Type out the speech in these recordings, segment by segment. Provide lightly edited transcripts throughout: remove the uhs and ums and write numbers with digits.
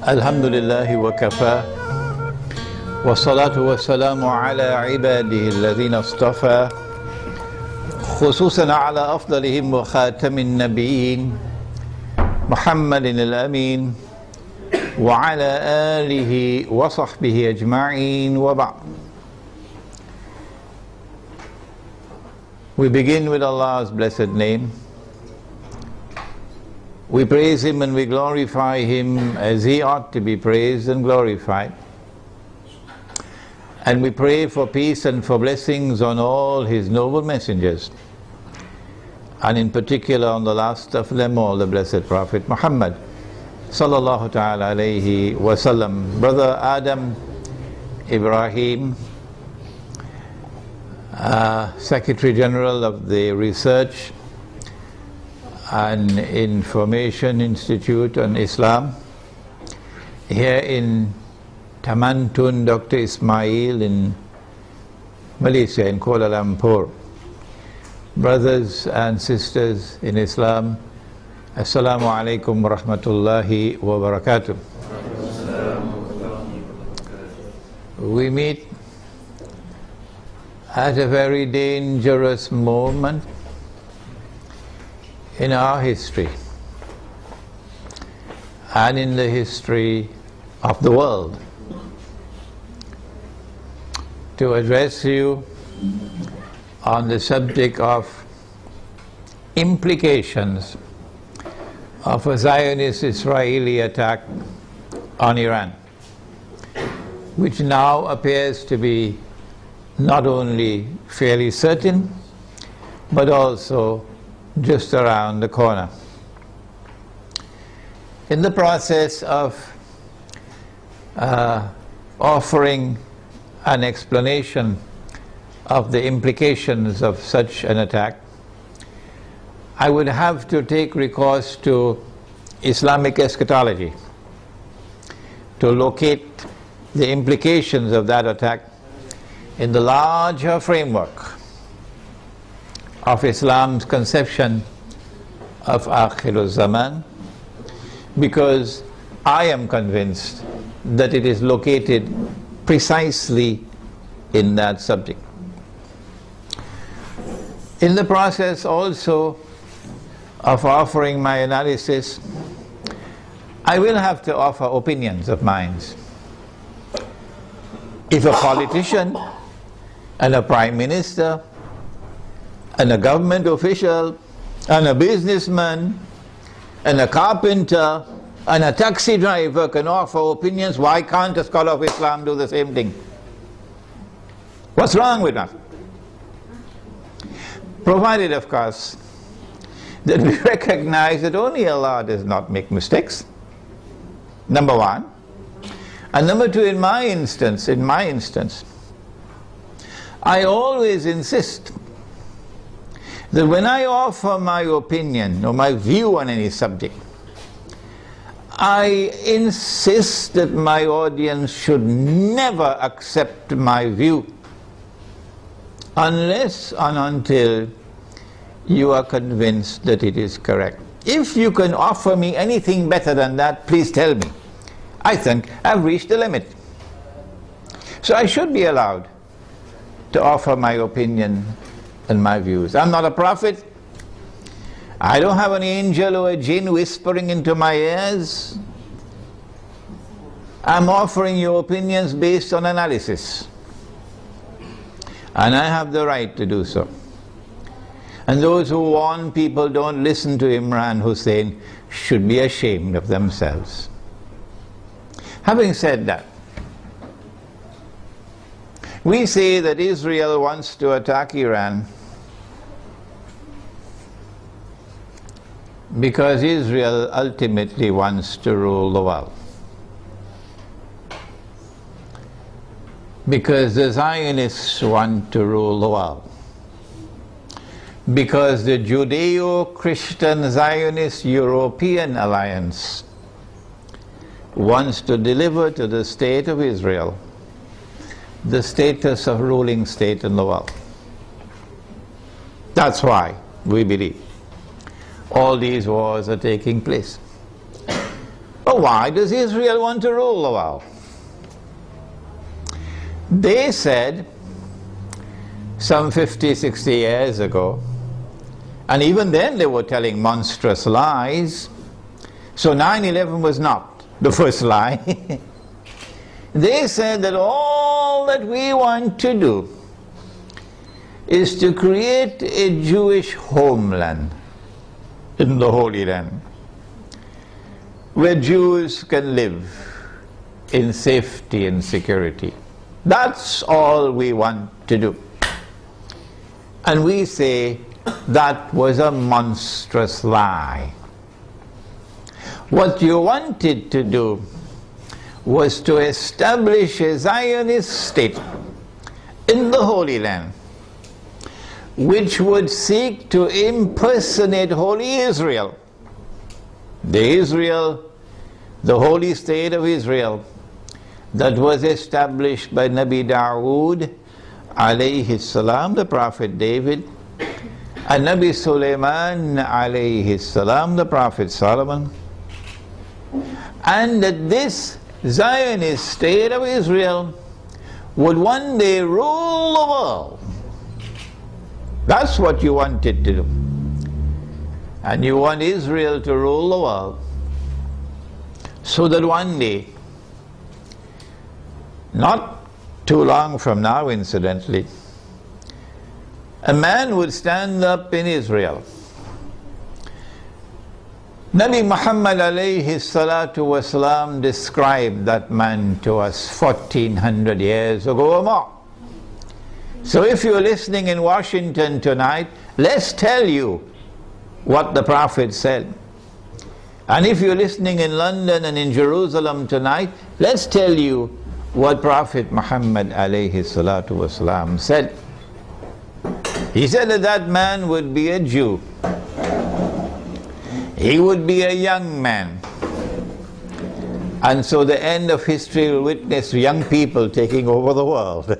Alhamdulillahi wa kafa wa salatu wa salamu ala ibadihi alladhina istafa khususan ala afdalihim wa khatamin nabiyyin Muhammadin al-amin wa ala alihi wa sahbihi ajma'in wa ba'd. We begin with Allah's blessed name. We praise Him and we glorify Him as He ought to be praised and glorified. And we pray for peace and for blessings on all His noble messengers, and in particular on the last of them all, the blessed Prophet Muhammad sallallahu ta'ala alayhi wa sallam. Brother Adam Ibrahim, Secretary General of the Research and Information Institute on Islam, here in Tamantun, Dr. Ismail in Malaysia, in Kuala Lumpur. Brothers and sisters in Islam, Assalamu alaikum wa rahmatullahi wa barakatuh. We meet at a very dangerous moment in our history and in the history of the world, to address you on the subject of implications of a Zionist Israeli attack on Iran, which now appears to be not only fairly certain but also just around the corner. In the process of offering an explanation of the implications of such an attack, I would have to take recourse to Islamic eschatology to locate the implications of that attack in the larger framework of Islam's conception of Akhirul Zaman, because I am convinced that it is located precisely in that subject. In the process also of offering my analysis, I will have to offer opinions of mine. If a politician and a prime minister and a government official and a businessman and a carpenter and a taxi driver can offer opinions, why can't a scholar of Islam do the same thing? What's wrong with that? Provided, of course, that we recognize that only Allah does not make mistakes, number one. And number two, in my instance, I always insist that when I offer my opinion or my view on any subject, I insist that my audience should never accept my view unless and until you are convinced that it is correct. If you can offer me anything better than that, please tell me. I think I've reached the limit. So I should be allowed to offer my opinion and my views. I'm not a prophet. I don't have an angel or a jinn whispering into my ears. I'm offering you opinions based on analysis, and I have the right to do so. And those who warn people don't listen to Imran Hosein should be ashamed of themselves. Having said that, we say that Israel wants to attack Iran because Israel ultimately wants to rule the world. Because the Zionists want to rule the world. because the Judeo-Christian Zionist European Alliance wants to deliver to the state of Israel the status of ruling state in the world. That's why we believe all these wars are taking place. But why does Israel want to rule the world? They said some 50, 60 years ago, and even then they were telling monstrous lies. So 9/11 was not the first lie. They said that all that we want to do is to create a Jewish homeland in the Holy Land where Jews can live in safety and security. That's all we want to do. And we say that was a monstrous lie. What you wanted to do was to establish a Zionist state in the Holy Land which would seek to impersonate Holy Israel, the holy state of Israel that was established by Nabi Dawood alayhi salam, the prophet David, and Nabi Sulaiman alayhi salam, the prophet Solomon, and that this Zionist state of Israel would one day rule the world. That's what you wanted to do. And you want Israel to rule the world so that one day, not too long from now incidentally, a man would stand up in Israel. Nabi Muhammad alayhi salatu wasalam described that man to us 1400 years ago or more. So if you're listening in Washington tonight, let's tell you what the Prophet said. And if you're listening in London and in Jerusalem tonight, let's tell you what Prophet Muhammad alayhi salatu wasalam said. He said that that man would be a Jew. He would be a young man. And so the end of history will witness young people taking over the world.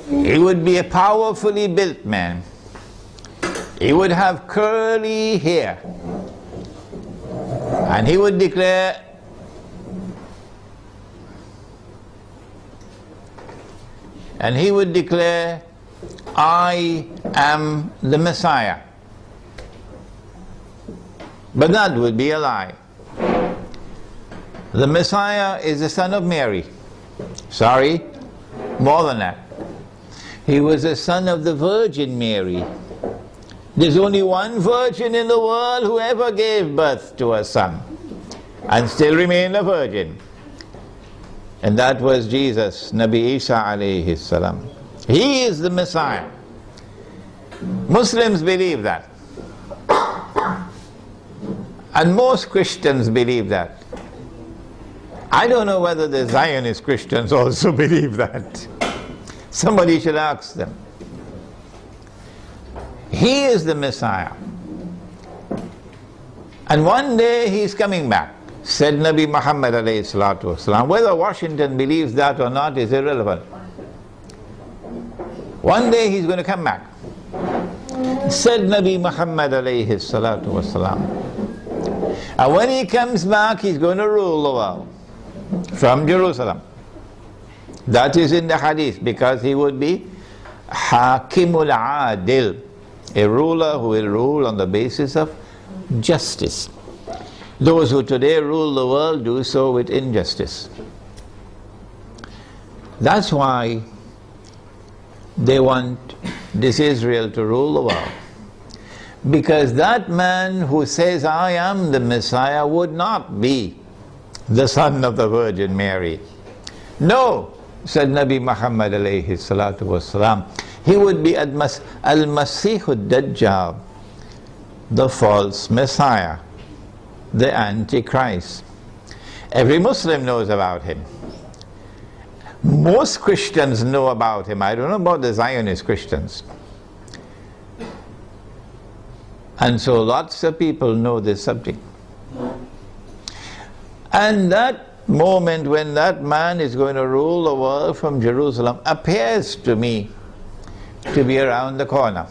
He would be a powerfully built man. He would have curly hair. And he would declare, I am the Messiah. But that would be a lie. The Messiah is the son of Mary. Sorry, more than that. He was the son of the Virgin Mary. There's only one virgin in the world who ever gave birth to a son and still remained a virgin. And that was Jesus, Nabi Isa alayhi salam. He is the Messiah. Muslims believe that. And most Christians believe that. I don't know whether the Zionist Christians also believe that. Somebody should ask them. He is the Messiah. And one day he's coming back, said Nabi Muhammad alayhi salatu wasalam. Whether Washington believes that or not is irrelevant. One day he's going to come back, said Nabi Muhammad alayhi salatu wasalam. And when he comes back, he's going to rule the world from Jerusalem. That is in the hadith, because he would be Hakimul Adil, a ruler who will rule on the basis of justice. Those who today rule the world do so with injustice. That's why they want this Israel to rule the world. Because that man who says, I am the Messiah, would not be the son of the Virgin Mary. No, said Nabi Muhammad alayhi salatu wasalam. He would be al-Masih ad-Dajjal, the false Messiah, the Antichrist. Every Muslim knows about him. Most Christians know about him. I don't know about the Zionist Christians. And so lots of people know this subject. And that moment when that man is going to rule the world from Jerusalem appears to me to be around the corner.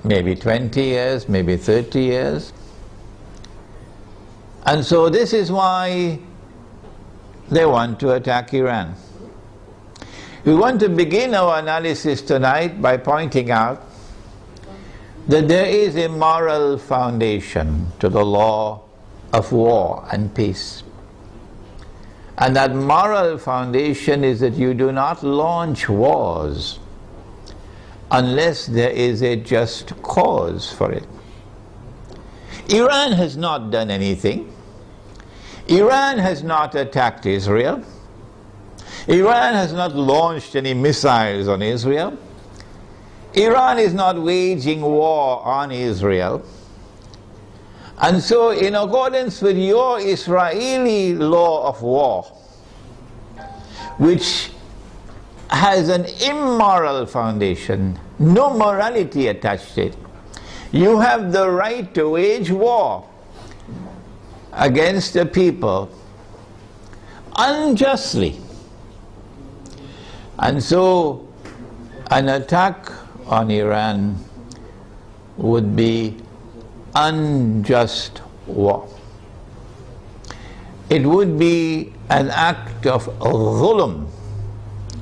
Maybe 20 years, maybe 30 years. And so this is why they want to attack Iran. We want to begin our analysis tonight by pointing out that there is a moral foundation to the law of war and peace. And that moral foundation is that you do not launch wars unless there is a just cause for it. Iran has not done anything. Iran has not attacked Israel. Iran has not launched any missiles on Israel. Iran is not waging war on Israel. And so, in accordance with your Israeli law of war, which has an immoral foundation, no morality attached to it, you have the right to wage war against the people unjustly. And so, an attack on Iran would be unjust war. It would be an act of dhulm,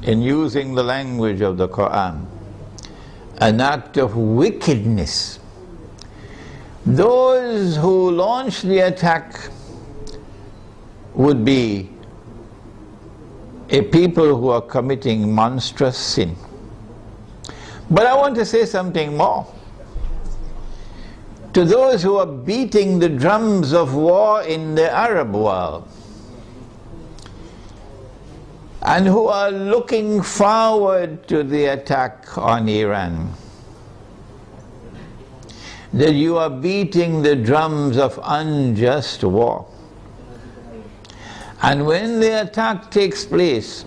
in using the language of the Quran, an act of wickedness. Those who launch the attack would be a people who are committing monstrous sin. But I want to say something more. To those who are beating the drums of war in the Arab world, and who are looking forward to the attack on Iran, that you are beating the drums of unjust war. And when the attack takes place,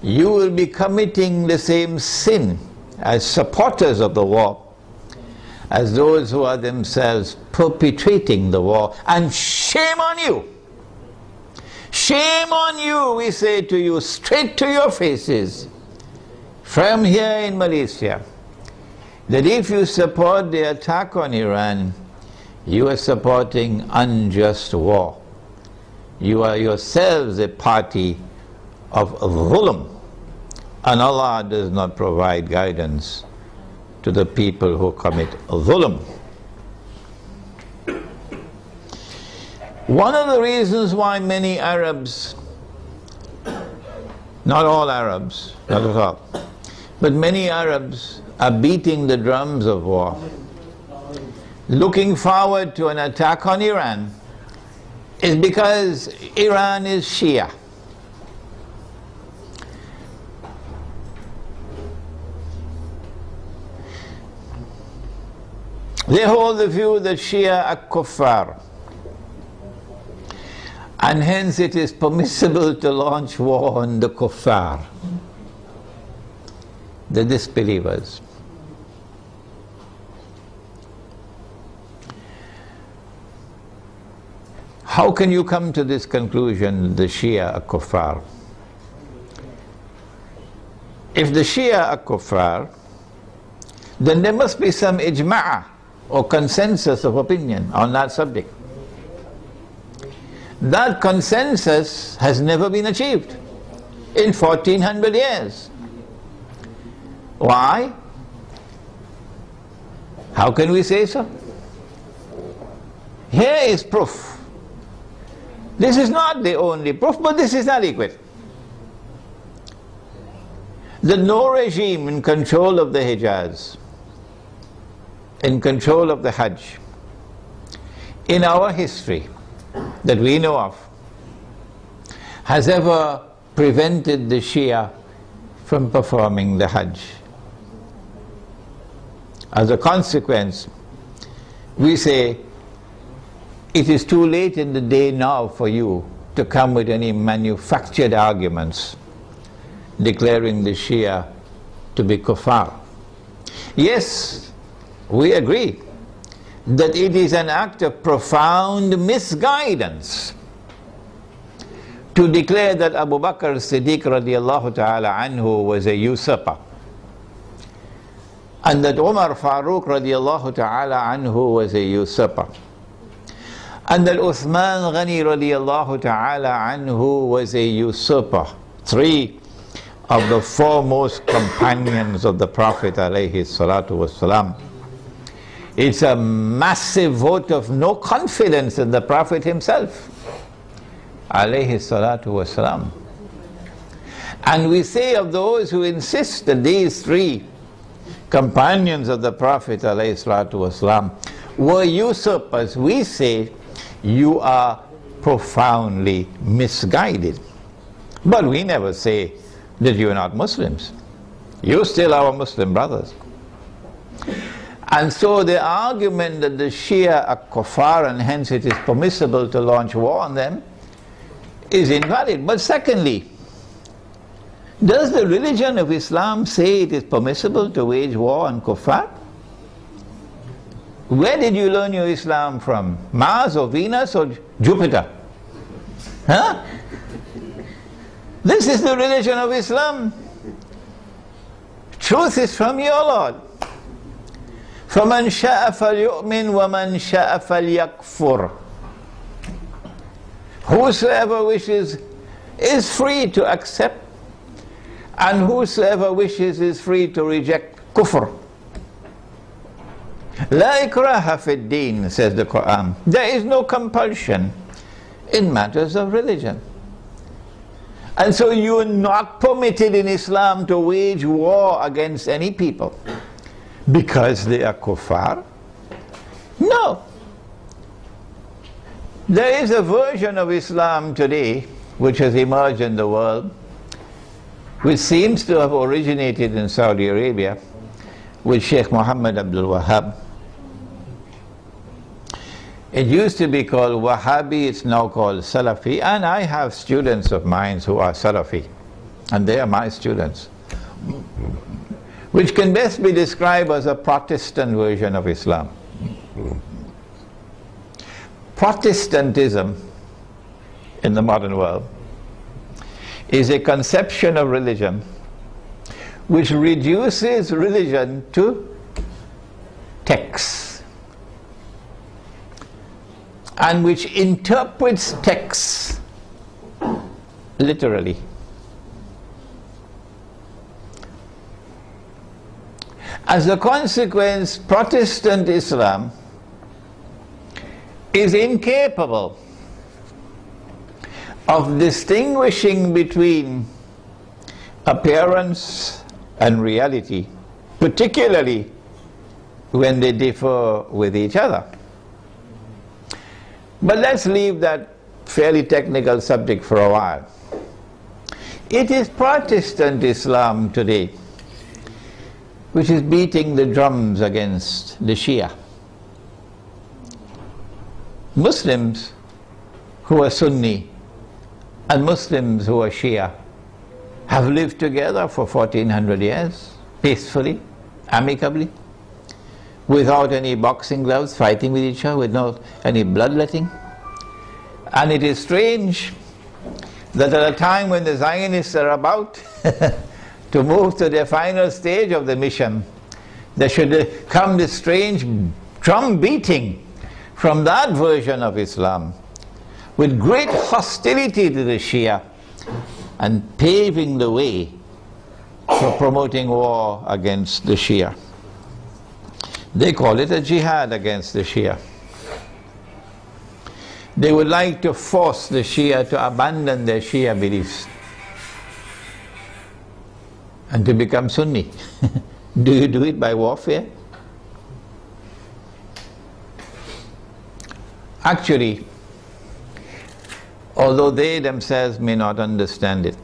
you will be committing the same sin as supporters of the war, as those who are themselves perpetrating the war. And shame on you! Shame on you, we say to you, straight to your faces, from here in Malaysia, that if you support the attack on Iran, you are supporting unjust war. You are yourselves a party of dhulm, and Allah does not provide guidance to the people who commit dhulm. One of the reasons why many Arabs, not all Arabs, not at all, but many Arabs are beating the drums of war, looking forward to an attack on Iran, is because Iran is Shia. They hold the view that Shia are kuffar, and hence it is permissible to launch war on the kuffar, the disbelievers. How can you come to this conclusion, the Shia are kuffar? If the Shia are kuffar, then there must be some ijma' or consensus of opinion on that subject. That consensus has never been achieved in 1400 years. Why? How can we say so? Here is proof. This is not the only proof, but this is adequate. The no regime in control of the Hijaz, in control of the Hajj, in our history that we know of, has ever prevented the Shia from performing the Hajj. As a consequence, we say, it is too late in the day now for you to come with any manufactured arguments declaring the Shia to be kuffar. Yes, we agree that it is an act of profound misguidance to declare that Abu Bakr as-Siddiq radiallahu ta'ala anhu was a usurper, and that Umar Farooq radiallahu ta'ala anhu was a usurper, and that Uthman Ghani radiallahu ta'ala anhu was a usurper. Three of the foremost companions of the Prophet alayhi salatu wasalam. It's a massive vote of no confidence in the Prophet himself alayhi salatu wasalam. And we say of those who insist that these three companions of the Prophet alayhi salatu wasalam were usurpers, we say you are profoundly misguided. But we never say that you are not Muslims. You still are our Muslim brothers. And so the argument that the Shia are kuffar and hence it is permissible to launch war on them is invalid. But secondly, does the religion of Islam say it is permissible to wage war on kuffar? Where did you learn your Islam from? Mars or Venus or Jupiter? Huh? This is the religion of Islam. Truth is from your Lord. فَمَنْ شَاءَ فَلْيُؤْمِنْ وَمَنْ شَاءَ فَلْيَكْفُرْ. Whosoever wishes is free to accept, and whosoever wishes is free to reject kufr. لَا إِكْرَاهَ فِي الدِّينِ, says the Quran. There is no compulsion in matters of religion. And so you are not permitted in Islam to wage war against any people because they are kuffar. No. There is a version of Islam today which has emerged in the world, which seems to have originated in Saudi Arabia with Sheikh Muhammad Abdul Wahhab. It used to be called Wahhabi, it's now called Salafi, and I have students of mine who are Salafi, and they are my students, which can best be described as a Protestant version of Islam. Protestantism in the modern world is a conception of religion which reduces religion to texts, and which interprets texts literally. As a consequence, Protestant Islam is incapable of distinguishing between appearance and reality, particularly when they differ with each other. But let's leave that fairly technical subject for a while. It is Protestant Islam today which is beating the drums against the Shia. Muslims who are Sunni and Muslims who are Shia have lived together for 1400 years, peacefully, amicably, without any boxing gloves, fighting with each other, with any bloodletting. And it is strange that at a time when the Zionists are about to move to their final stage of the mission, there should come this strange drum beating from that version of Islam, with great hostility to the Shia, and paving the way for promoting war against the Shia. They call it a jihad against the Shia. They would like to force the Shia to abandon their Shia beliefs and to become Sunni. Do you do it by warfare? Actually, although they themselves may not understand it,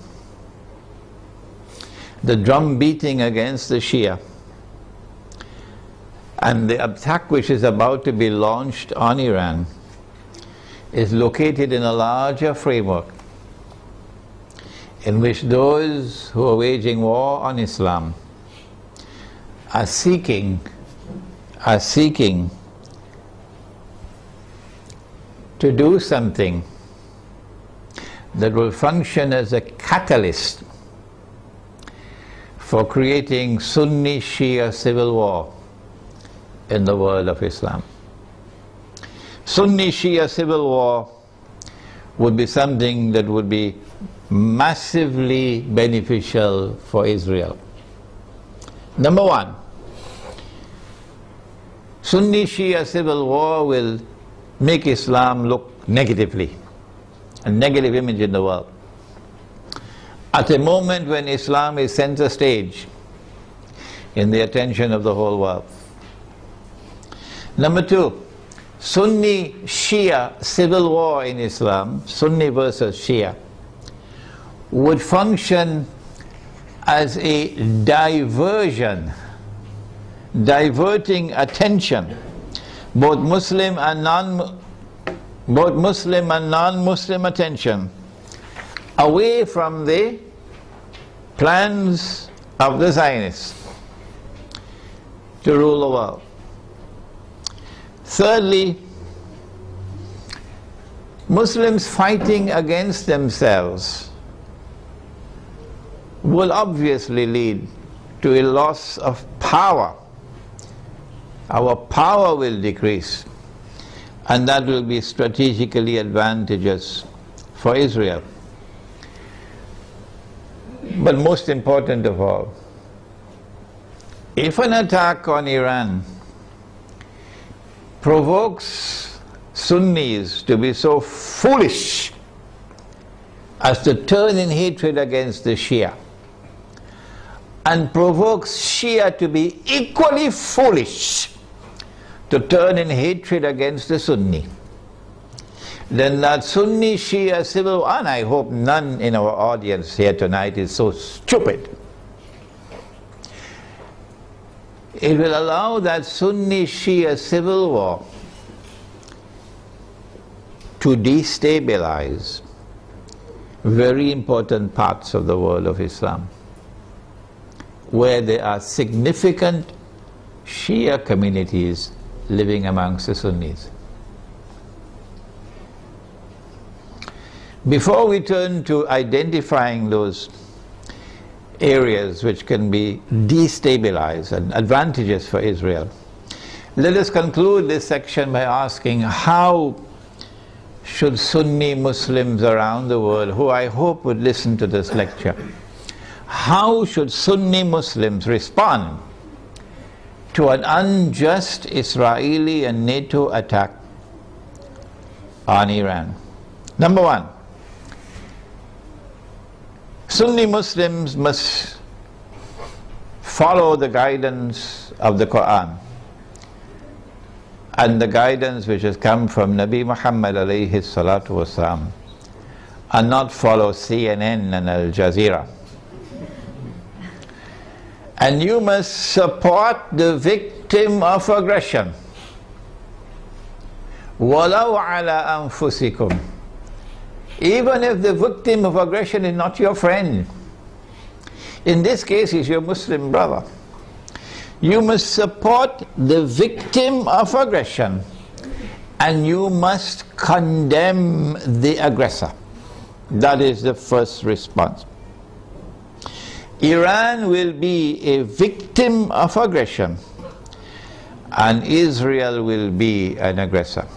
the drum beating against the Shia and the attack which is about to be launched on Iran is located in a larger framework in which those who are waging war on Islam are seeking to do something that will function as a catalyst for creating Sunni Shia civil war in the world of Islam. Sunni Shia civil war would be something that would be massively beneficial for Israel. Number one, Sunni Shia civil war will make Islam look negatively, a negative image in the world. At a moment when Islam is center stage in the attention of the whole world. Number two, Sunni Shia civil war in Islam, Sunni versus Shia, would function as a diversion, diverting attention, both Muslim and non-Muslim attention, away from the plans of the Zionists to rule the world. Thirdly, Muslims fighting against themselves will obviously lead to a loss of power. Our power will decrease, and that will be strategically advantageous for Israel. But most important of all, if an attack on Iran provokes Sunnis to be so foolish as to turn in hatred against the Shia, and provokes Shia to be equally foolish to turn in hatred against the Sunni, then that Sunni Shia civil war, and I hope none in our audience here tonight is so stupid, it will allow that Sunni Shia civil war to destabilize very important parts of the world of Islam, where there are significant Shia communities living amongst the Sunnis. Before we turn to identifying those areas which can be destabilized and advantageous for Israel, let us conclude this section by asking, how should Sunni Muslims around the world, who I hope would listen to this lecture, how should Sunni Muslims respond to an unjust Israeli and NATO attack on Iran? Number one, Sunni Muslims must follow the guidance of the Quran and the guidance which has come from Nabi Muhammad alayhi salatu wasalam, and not follow CNN and Al Jazeera. And you must support the victim of aggression, وَلَوْ عَلَىٰ أَنفُسِكُمْ, even if the victim of aggression is not your friend. In this case, he's your Muslim brother. You must support the victim of aggression, and you must condemn the aggressor. That is the first response. Iran will be a victim of aggression, and Israel will be an aggressor.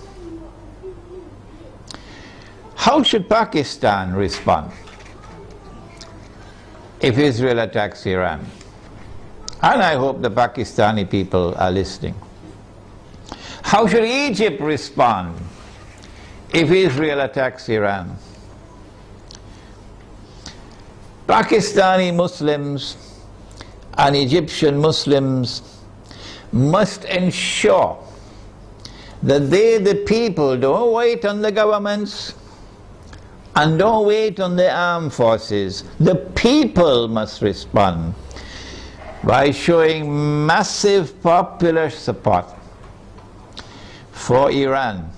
How should Pakistan respond if Israel attacks Iran? And I hope the Pakistani people are listening. How should Egypt respond if Israel attacks Iran? Pakistani Muslims and Egyptian Muslims must ensure that they, the people, don't wait on the governments and don't wait on the armed forces. The people must respond by showing massive popular support for Iran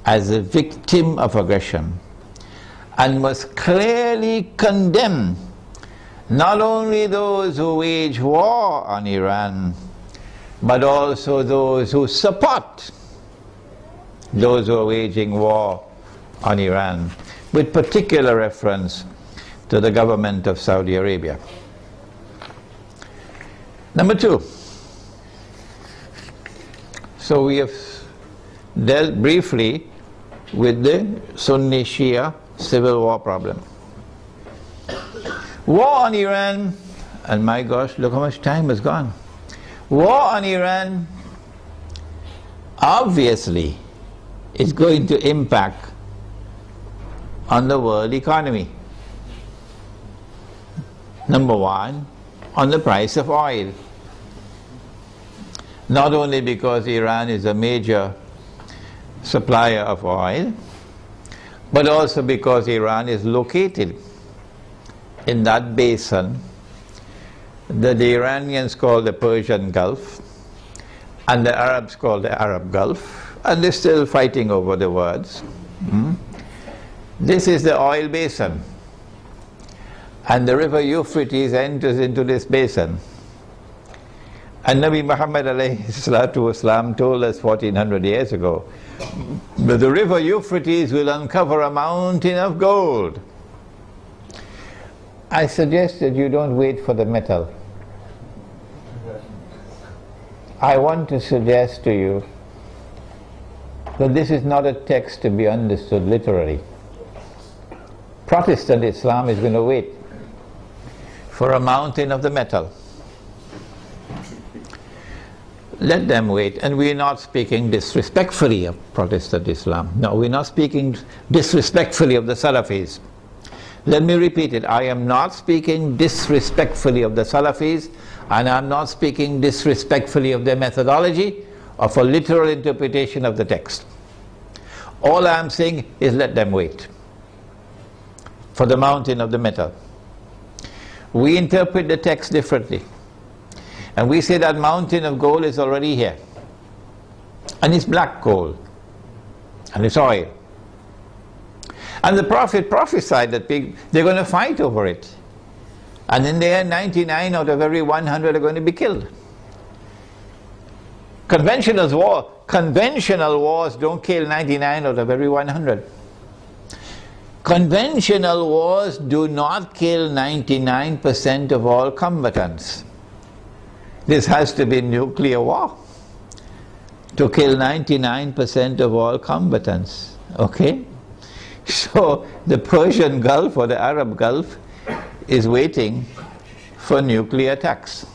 as a victim of aggression, and must clearly condemn not only those who wage war on Iran, but also those who support those who are waging war on Iran, with particular reference to the government of Saudi Arabia. Number two, so we have dealt briefly with the Sunni Shia civil war problem. War on Iran, and my gosh, look how much time has gone. War on Iran obviously is going to impact on the world economy. Number one, on the price of oil. Not only because Iran is a major supplier of oil, but also because Iran is located in that basin that the Iranians call the Persian Gulf and the Arabs call the Arab Gulf, and they're still fighting over the words. This is the oil basin, and the river Euphrates enters into this basin. And Nabi Muhammad ﷺ told us 1400 years ago that the river Euphrates will uncover a mountain of gold. I suggest that you don't wait for the metal. I want to suggest to you that this is not a text to be understood literally. Protestant Islam is going to wait for a mountain of the metal. Let them wait. And we're not speaking disrespectfully of Protestant Islam. No, we're not speaking disrespectfully of the Salafis. Let me repeat it. I am not speaking disrespectfully of the Salafis, and I'm not speaking disrespectfully of their methodology or for literal interpretation of the text. All I'm saying is let them wait for the mountain of the metal. We interpret the text differently. And we say that mountain of gold is already here. And it's black gold. And it's oil. And the Prophet prophesied that they're going to fight over it. And in the end, 99 out of every 100 are going to be killed. Conventional wars don't kill 99 out of every 100. Conventional wars do not kill 99% of all combatants. This has to be nuclear war to kill 99% of all combatants. Okay? So the Persian Gulf or the Arab Gulf is waiting for nuclear attacks.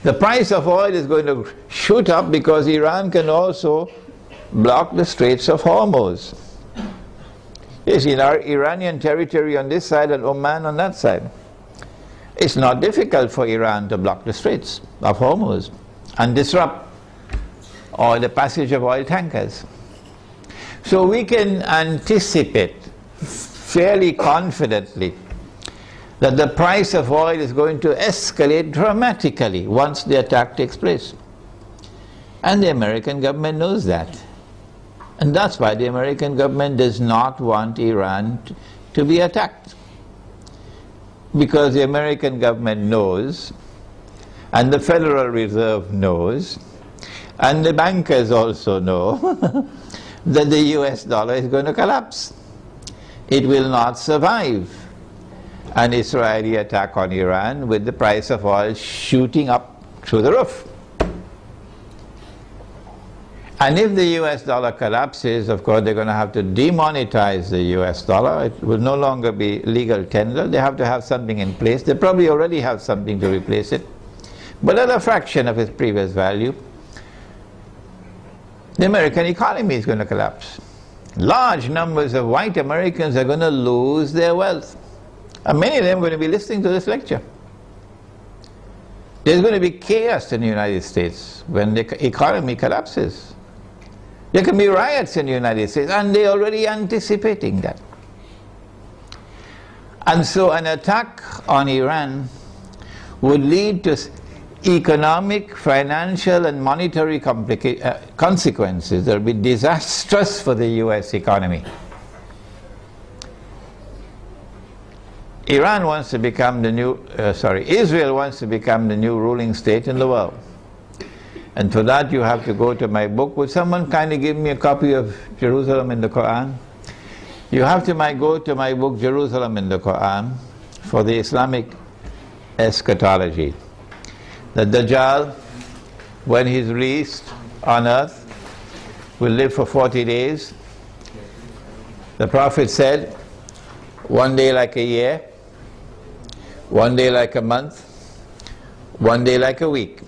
The price of oil is going to shoot up because Iran can also block the Straits of Hormuz. It's in our Iranian territory on this side and Oman on that side. It's not difficult for Iran to block the Straits of Hormuz and disrupt all the passage of oil tankers. So we can anticipate fairly confidently that the price of oil is going to escalate dramatically once the attack takes place. And the American government knows that. And that's why the American government does not want Iran to be attacked. Because the American government knows, and the Federal Reserve knows, and the bankers also know that the US dollar is going to collapse. It will not survive an Israeli attack on Iran with the price of oil shooting up through the roof. And if the US dollar collapses, of course, they're going to have to demonetize the US dollar. It will no longer be legal tender. They have to have something in place. They probably already have something to replace it, but at a fraction of its previous value. The American economy is going to collapse. Large numbers of white Americans are going to lose their wealth. And many of them are going to be listening to this lecture. There's going to be chaos in the United States when the economy collapses. There can be riots in the United States, and they're already anticipating that. And so an attack on Iran would lead to economic, financial, and monetary consequences that will be disastrous for the US economy. Israel wants to become the new ruling state in the world. And for that you have to go to my book. Would someone kindly give me a copy of Jerusalem in the Quran? You have to go to my book, Jerusalem in the Quran, for the Islamic eschatology. The Dajjal, when he's released on earth, will live for 40 days. The Prophet said, one day like a year, one day like a month, one day like a week,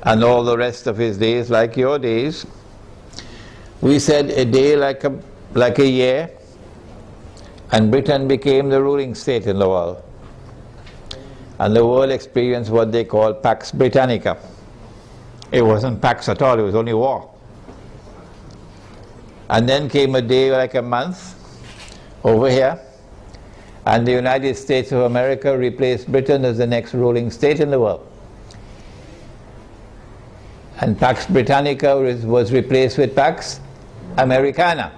and all the rest of his days like your days. We said a day like a year, and Britain became the ruling state in the world. And the world experienced what they call Pax Britannica. It wasn't Pax at all, it was only war. And then came a day like a month over here, and the United States of America replaced Britain as the next ruling state in the world. And Pax Britannica was replaced with Pax Americana.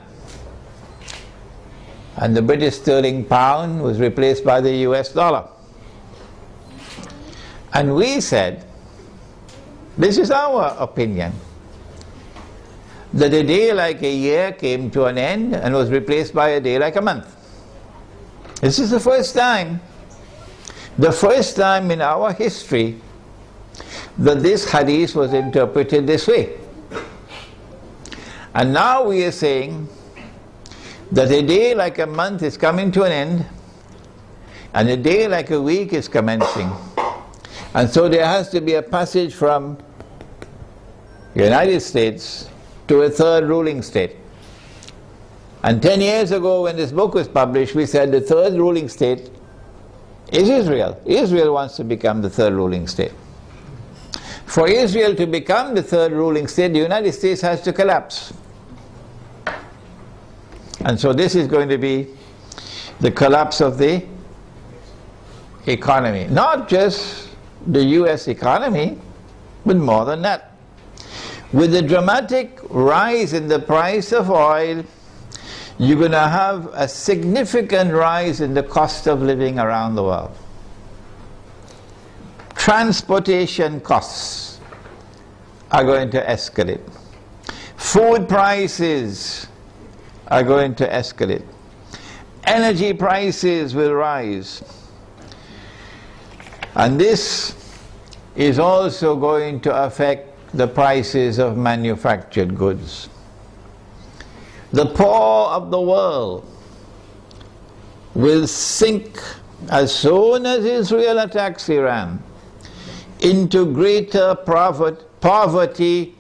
And the British sterling pound was replaced by the US dollar. And we said, this is our opinion, that a day like a year came to an end and was replaced by a day like a month. This is the first time in our history that this hadith was interpreted this way. And now we are saying that a day like a month is coming to an end and a day like a week is commencing. And so there has to be a passage from the United States to a third ruling state. And 10 years ago when this book was published, we said the third ruling state is Israel. Israel wants to become the third ruling state. For Israel to become the third ruling state, the United States has to collapse. And so this is going to be the collapse of the economy. Not just the US economy, but more than that. With the dramatic rise in the price of oil, you're going to have a significant rise in the cost of living around the world. Transportation costs are going to escalate. Food prices are going to escalate. Energy prices will rise. And this is also going to affect the prices of manufactured goods. The poor of the world will sink as soon as Israel attacks Iran into greater poverty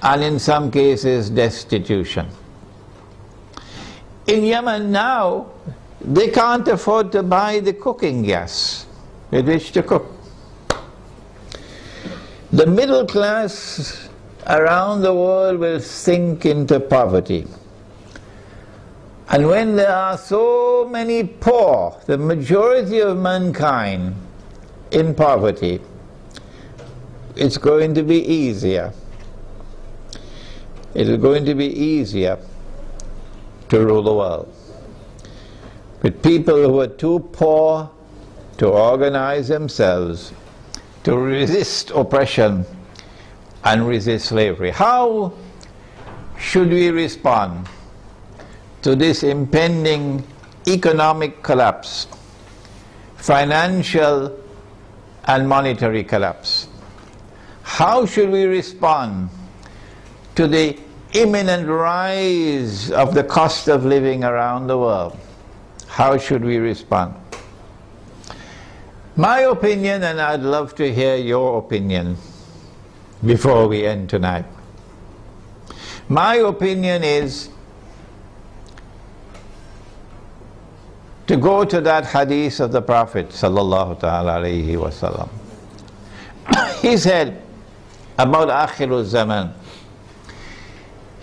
and in some cases destitution. In Yemen now, they can't afford to buy the cooking gas with which to cook. The middle class around the world will sink into poverty. And when there are so many poor, the majority of mankind in poverty, it's going to be easier. It is going to be easier to rule the world. With people who are too poor to organize themselves, to resist oppression and resist slavery. How should we respond to this impending economic collapse, financial and monetary collapse? How should we respond to the imminent rise of the cost of living around the world? How should we respond? My opinion, and I'd love to hear your opinion before we end tonight. My opinion is to go to that hadith of the Prophet sallallahu ta'ala alayhi wa sallam. He said about Akhirul Zaman,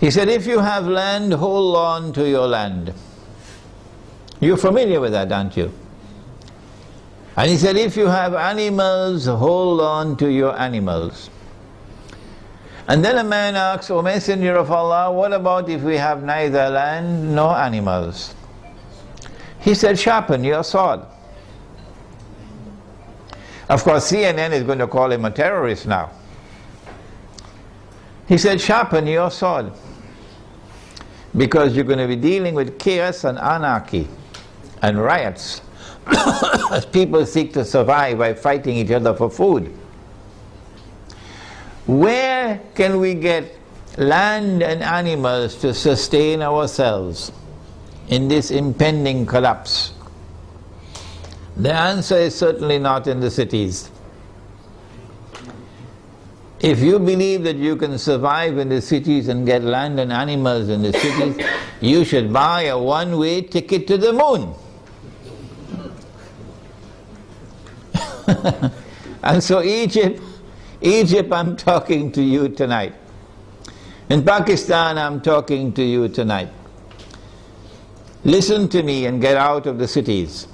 he said, if you have land, hold on to your land. You're familiar with that, aren't you? And he said, if you have animals, hold on to your animals. And then a man asks, O Messenger of Allah, what about if we have neither land nor animals? He said, sharpen your sword. Of course, CNN is going to call him a terrorist now. He said, sharpen your sword, because you're going to be dealing with chaos and anarchy and riots as people seek to survive by fighting each other for food. Where can we get land and animals to sustain ourselves in this impending collapse? The answer is certainly not in the cities. If you believe that you can survive in the cities and get land and animals in the cities, you should buy a one-way ticket to the moon. And so Egypt, I'm talking to you tonight. In Pakistan, I'm talking to you tonight. Listen to me and get out of the cities.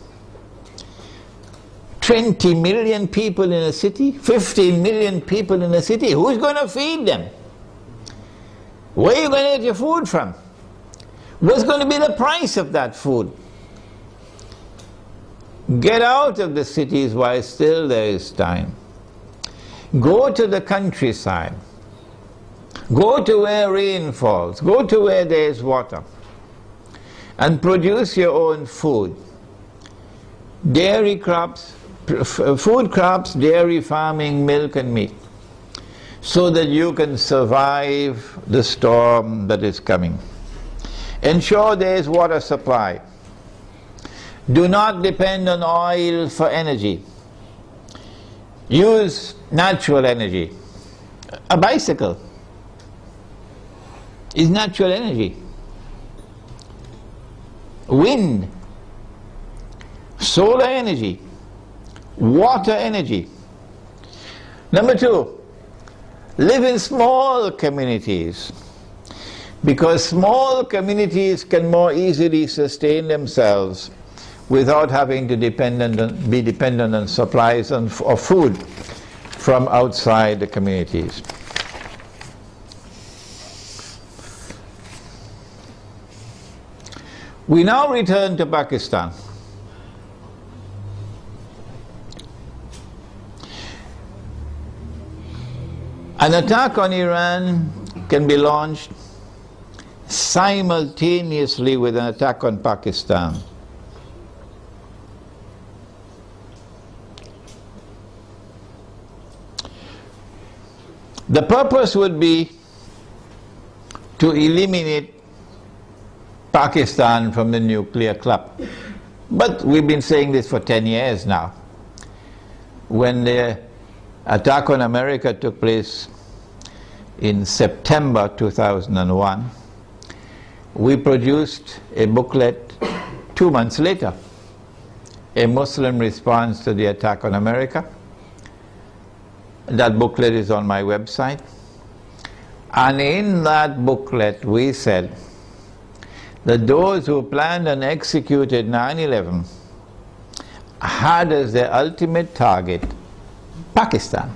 20 million people in a city, 15 million people in a city, who's going to feed them? Where are you going to get your food from? What's going to be the price of that food? Get out of the cities while still there is time. Go to the countryside. Go to where rain falls. Go to where there is water. And produce your own food. Dairy crops, food crops, dairy farming, milk and meat, so that you can survive the storm that is coming. Ensure there is water supply. Do not depend on oil for energy. Use natural energy. A bicycle is natural energy. Wind, solar energy, water energy. Number two, live in small communities, because small communities can more easily sustain themselves without having to be dependent on supplies of food from outside the communities. We now return to Pakistan. An attack on Iran can be launched simultaneously with an attack on Pakistan. The purpose would be to eliminate Pakistan from the nuclear club. But we've been saying this for 10 years now. When the attack on America took place in September 2001, we produced a booklet 2 months later, a Muslim response to the attack on America. That booklet is on my website. And in that booklet we said that those who planned and executed 9/11 had as their ultimate target Pakistan.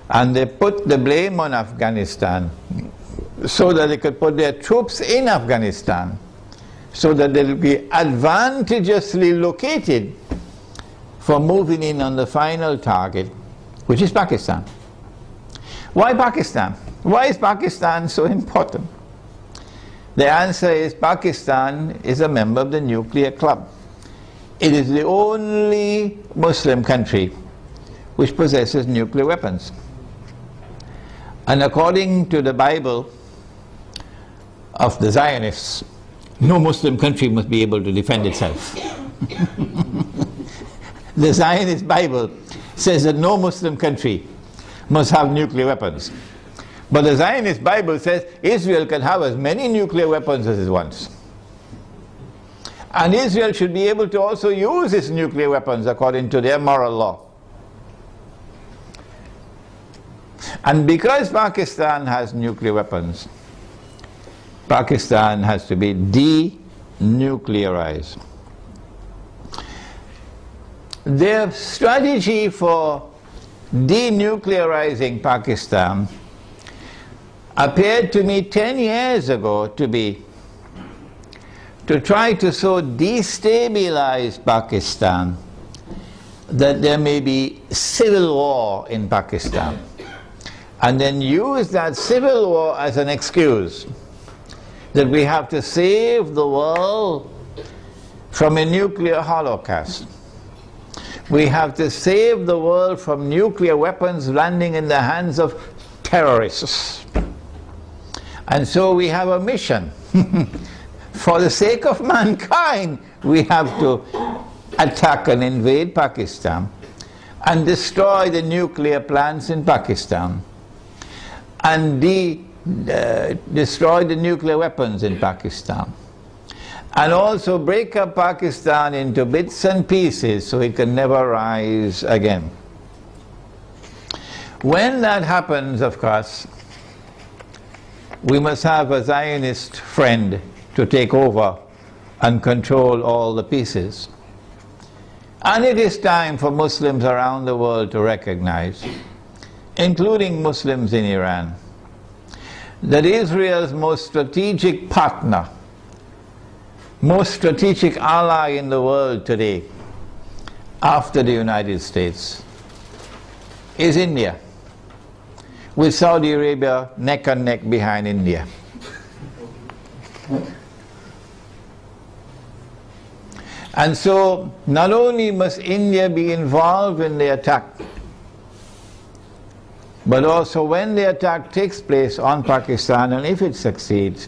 And they put the blame on Afghanistan so that they could put their troops in Afghanistan, so that they will be advantageously located for moving in on the final target, which is Pakistan. Why Pakistan? Why is Pakistan so important? The answer is Pakistan is a member of the nuclear club. It is the only Muslim country which possesses nuclear weapons. And according to the Bible of the Zionists, no Muslim country must be able to defend itself. The Zionist Bible says that no Muslim country must have nuclear weapons. But the Zionist Bible says Israel can have as many nuclear weapons as it wants. And Israel should be able to also use its nuclear weapons according to their moral law. And because Pakistan has nuclear weapons, Pakistan has to be denuclearized. Their strategy for denuclearizing Pakistan appeared to me 10 years ago to be to try to so destabilize Pakistan that there may be civil war in Pakistan. and then use that civil war as an excuse that we have to save the world from a nuclear holocaust. We have to save the world from nuclear weapons landing in the hands of terrorists. And so we have a mission. For the sake of mankind, we have to attack and invade Pakistan and destroy the nuclear plants in Pakistan and destroy the nuclear weapons in Pakistan, and also break up Pakistan into bits and pieces so it can never rise again. When that happens, of course, we must have a Zionist friend to take over and control all the pieces. And it is time for Muslims around the world to recognize, including Muslims in Iran, that Israel's most strategic partner, most strategic ally in the world today, after the United States, is India, with Saudi Arabia neck and neck behind India. And so, not only must India be involved in the attack, but also when the attack takes place on Pakistan, and if it succeeds,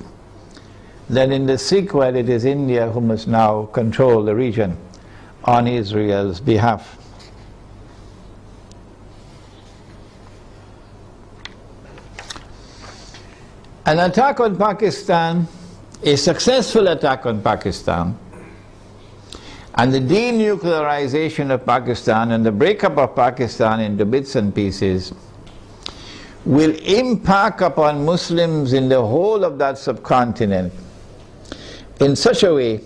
then in the sequel it is India who must now control the region on Israel's behalf. An attack on Pakistan, a successful attack on Pakistan, and the denuclearization of Pakistan and the breakup of Pakistan into bits and pieces will impact upon Muslims in the whole of that subcontinent in such a way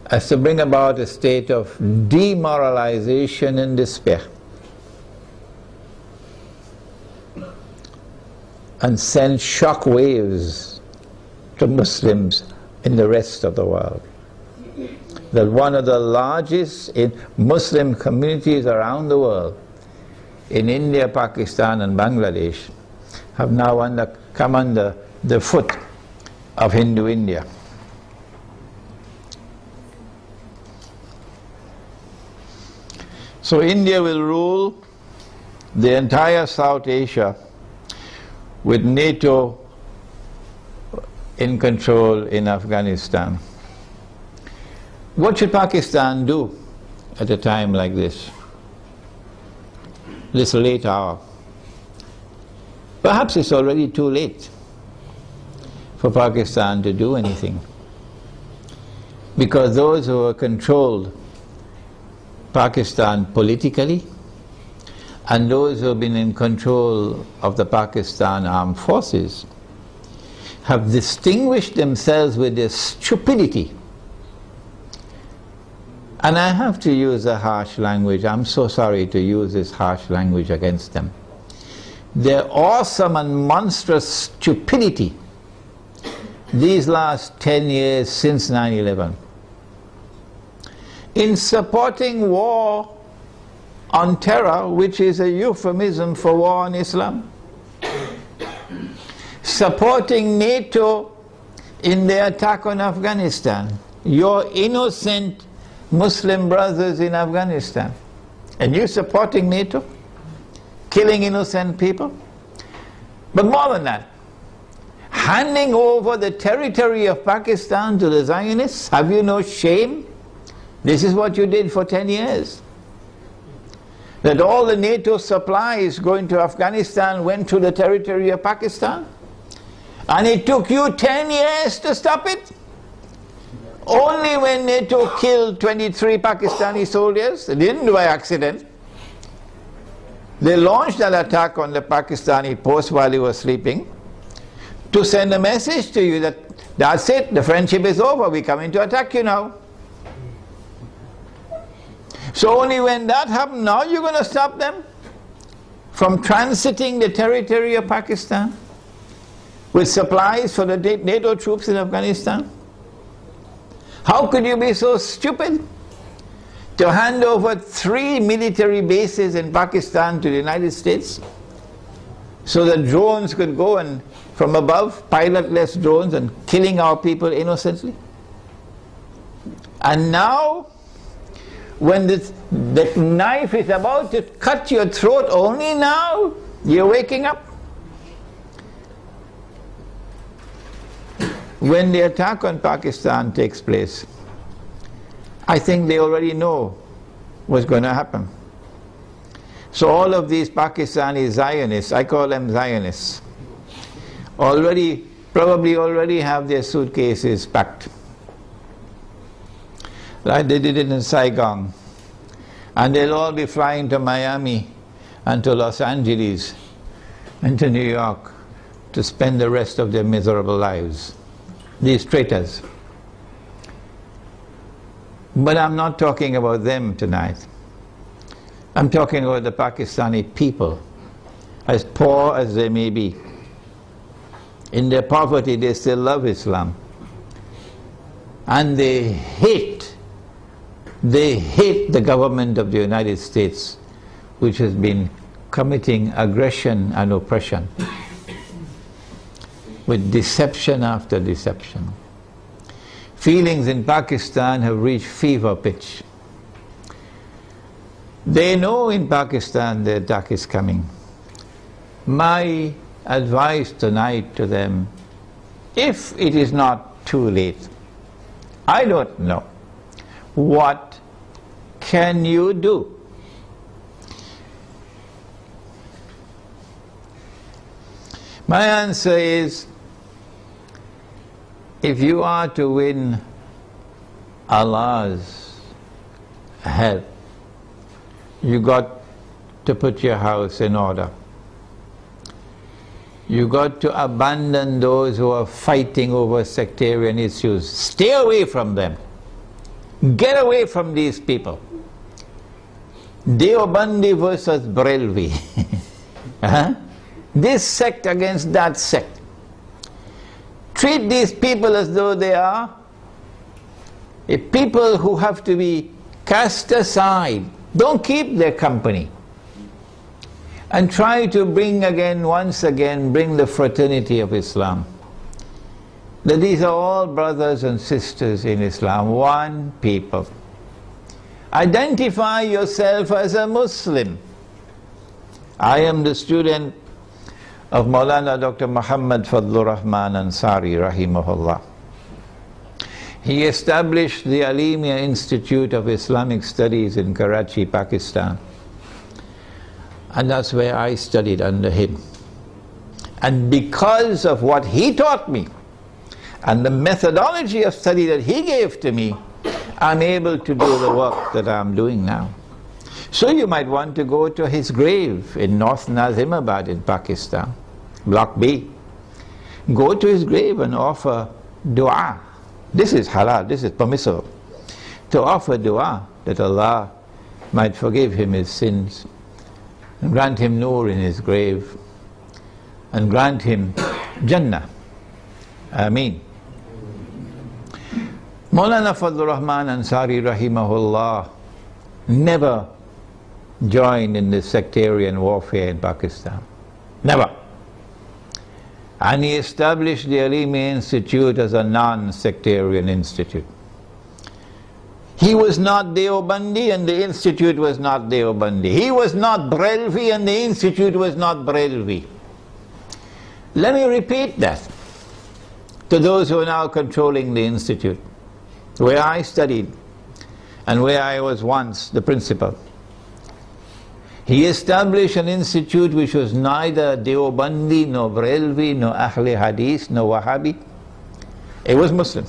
as to bring about a state of demoralization and despair, and send shock waves to Muslims in the rest of the world. That one of the largest Muslim communities around the world, in India, Pakistan and Bangladesh, have now come under the foot of Hindu India. So India will rule the entire South Asia with NATO in control in Afghanistan. What should Pakistan do at a time like this late hour? Perhaps it's already too late for Pakistan to do anything, because those who have controlled Pakistan politically and those who have been in control of the Pakistan armed forces have distinguished themselves with their stupidity. And I have to use a harsh language. I'm so sorry to use this harsh language against them. Their awesome and monstrous stupidity these last 10 years since 9/11 in supporting war on terror, which is a euphemism for war on Islam, supporting NATO in their attack on Afghanistan, your innocent Muslim brothers in Afghanistan, and you supporting NATO, killing innocent people. But more than that, handing over the territory of Pakistan to the Zionists. Have you no shame? This is what you did for 10 years. That all the NATO supplies going to Afghanistan went to the territory of Pakistan, and it took you 10 years to stop it. Only when NATO killed 23 Pakistani soldiers, they didn't do by accident. They launched an attack on the Pakistani post while they were sleeping to send a message to you that that's it, the friendship is over, we're coming to attack you now. So only when that happened, now you're going to stop them from transiting the territory of Pakistan with supplies for the NATO troops in Afghanistan? How could you be so stupid to hand over 3 military bases in Pakistan to the United States so that drones could go and from above, pilotless drones, and killing our people innocently. And now, when that knife is about to cut your throat, only now you're waking up. When the attack on Pakistan takes place, I think they already know what's going to happen. So all of these Pakistani Zionists, I call them Zionists, probably already have their suitcases packed. Like they did it in Saigon. And they'll all be flying to Miami and to Los Angeles and to New York to spend the rest of their miserable lives. These traitors. But I'm not talking about them tonight. I'm talking about the Pakistani people, as poor as they may be. In their poverty, they still love Islam. And they hate the government of the United States, which has been committing aggression and oppression with deception after deception. Feelings in Pakistan have reached fever pitch. They know in Pakistan the attack is coming. My advice tonight to them, if it is not too late, I don't know, what can you do? My answer is, if you are to win Allah's help, you got to put your house in order. You got to abandon those who are fighting over sectarian issues. Stay away from them. Get away from these people. Deobandi versus Barelvi. This sect against that sect. Treat these people as though they are people who have to be cast aside. Don't keep their company. And try to once again, bring the fraternity of Islam. That these are all brothers and sisters in Islam, one people. Identify yourself as a Muslim. I am the student of Maulana Dr. Muhammad Fadlur Rahman Ansari, rahimahullah. He established the Alimia Institute of Islamic Studies in Karachi, Pakistan. And that's where I studied under him. And because of what he taught me, and the methodology of study that he gave to me, I'm able to do the work that I'm doing now. So you might want to go to his grave in North Nazimabad in Pakistan, Block B. Go to his grave and offer dua. This is halal, this is permissible. To offer dua that Allah might forgive him his sins, and grant him nur in his grave, and grant him Jannah. Ameen. Maulana Fadlur Rahman Ansari rahimahullah never joined in the sectarian warfare in Pakistan. Never. And he established the Alimia Institute as a non-sectarian institute. He was not Deobandi and the institute was not Deobandi. He was not Barelvi and the institute was not Barelvi. Let me repeat that to those who are now controlling the institute, where I studied and where I was once the principal. He established an institute which was neither Deobandi, nor Barelvi, nor Ahli Hadith, nor Wahhabi. It was Muslim.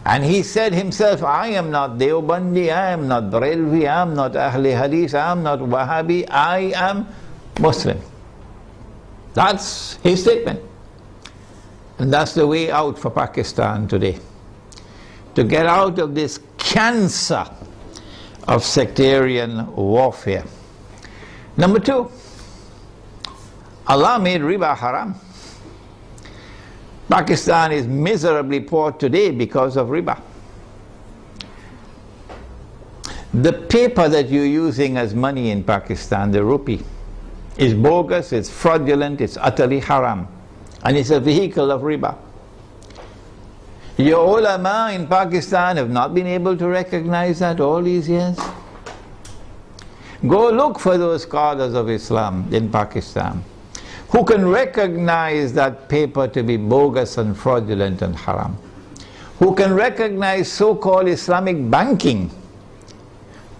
And he said himself, I am not Deobandi, I am not Barelvi, I am not Ahli Hadith, I am not Wahhabi, I am Muslim. That's his statement. And that's the way out for Pakistan today. To get out of this cancer of sectarian warfare. Number two, Allah made riba haram. Pakistan is miserably poor today because of riba. The paper that you're using as money in Pakistan, the rupee, It's bogus, it's fraudulent, it's utterly haram. And it's a vehicle of riba. Your ulama in Pakistan have not been able to recognize that all these years. Go look for those scholars of Islam in Pakistan who can recognize that paper to be bogus and fraudulent and haram. Who can recognize so-called Islamic banking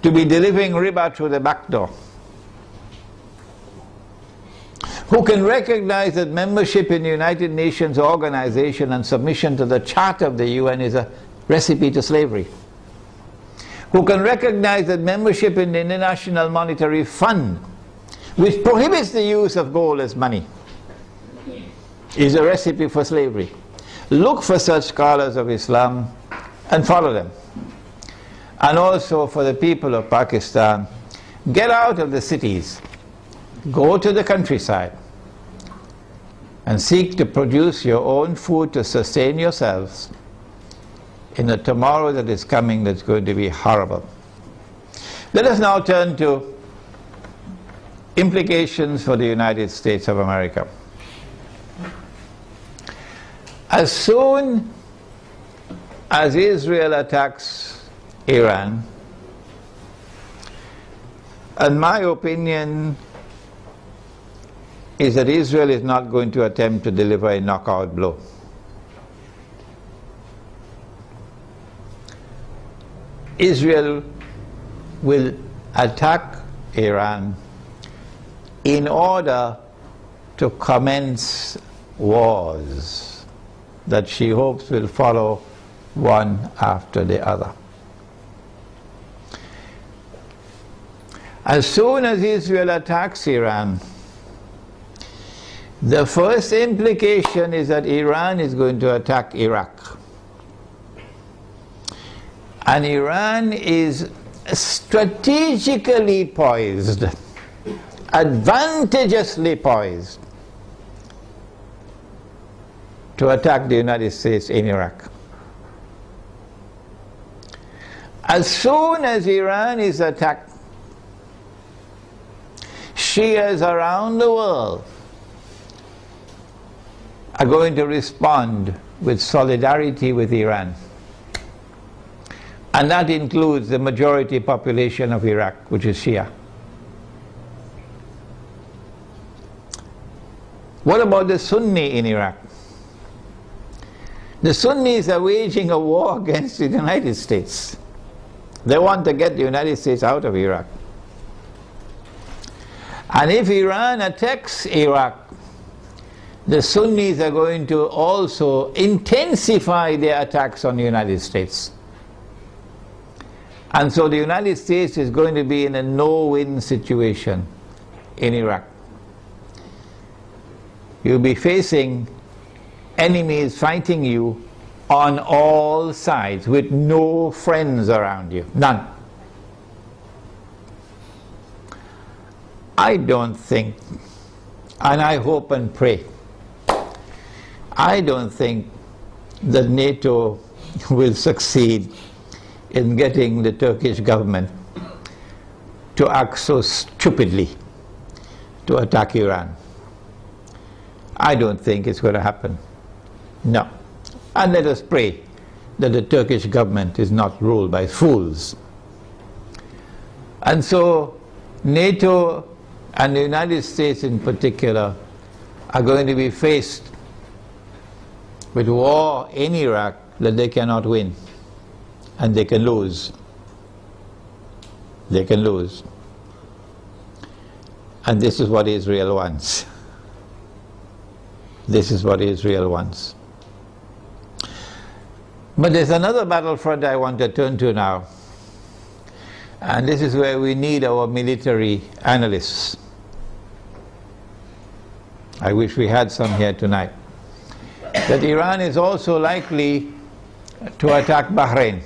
to be delivering riba through the back door. Who can recognize that membership in the United Nations organization and submission to the Charter of the UN is a recipe to slavery. Who can recognize that membership in the International Monetary Fund, which prohibits the use of gold as money, is a recipe for slavery. Look for such scholars of Islam and follow them. And also for the people of Pakistan, get out of the cities, go to the countryside, and seek to produce your own food to sustain yourselves in a tomorrow that is coming that's going to be horrible. Let us now turn to implications for the United States of America. As soon as Israel attacks Iran, and my opinion is that Israel is not going to attempt to deliver a knockout blow. Israel will attack Iran in order to commence wars that she hopes will follow one after the other. As soon as Israel attacks Iran, the first implication is that Iran is going to attack Iraq. And Iran is strategically poised, advantageously poised, to attack the United States in Iraq. As soon as Iran is attacked, Shias around the world are going to respond with solidarity with Iran. And that includes the majority population of Iraq, which is Shia. What about the Sunni in Iraq? The Sunnis are waging a war against the United States. They want to get the United States out of Iraq. And if Iran attacks Iraq, the Sunnis are going to also intensify their attacks on the United States. And so the United States is going to be in a no-win situation in Iraq. You'll be facing enemies fighting you on all sides with no friends around you, none. I don't think, and I hope and pray, I don't think that NATO will succeed in getting the Turkish government to act so stupidly to attack Iran. I don't think it's going to happen. No. And let us pray that the Turkish government is not ruled by fools. And so NATO and the United States in particular are going to be faced with war in Iraq that they cannot win. And they can lose. They can lose. And this is what Israel wants. This is what Israel wants. But there's another battlefront I want to turn to now. And this is where we need our military analysts. I wish we had some here tonight. That Iran is also likely to attack Bahrain.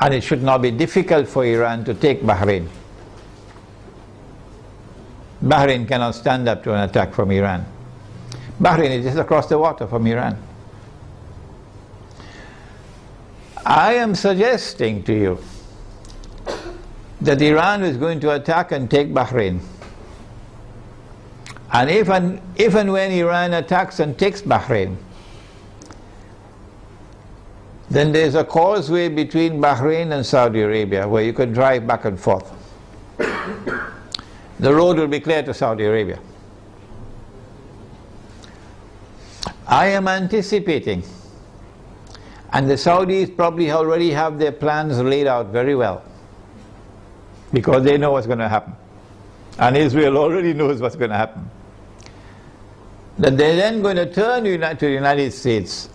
And it should not be difficult for Iran to take Bahrain. Bahrain cannot stand up to an attack from Iran. Bahrain is just across the water from Iran. I am suggesting to you that Iran is going to attack and take Bahrain And if and when Iran attacks and takes Bahrain, then there's a causeway between Bahrain and Saudi Arabia where you can drive back and forth. The road will be clear to Saudi Arabia. I am anticipating, and the Saudis probably already have their plans laid out very well, because they know what's going to happen. And Israel already knows what's going to happen. That they're then going to turn to the United States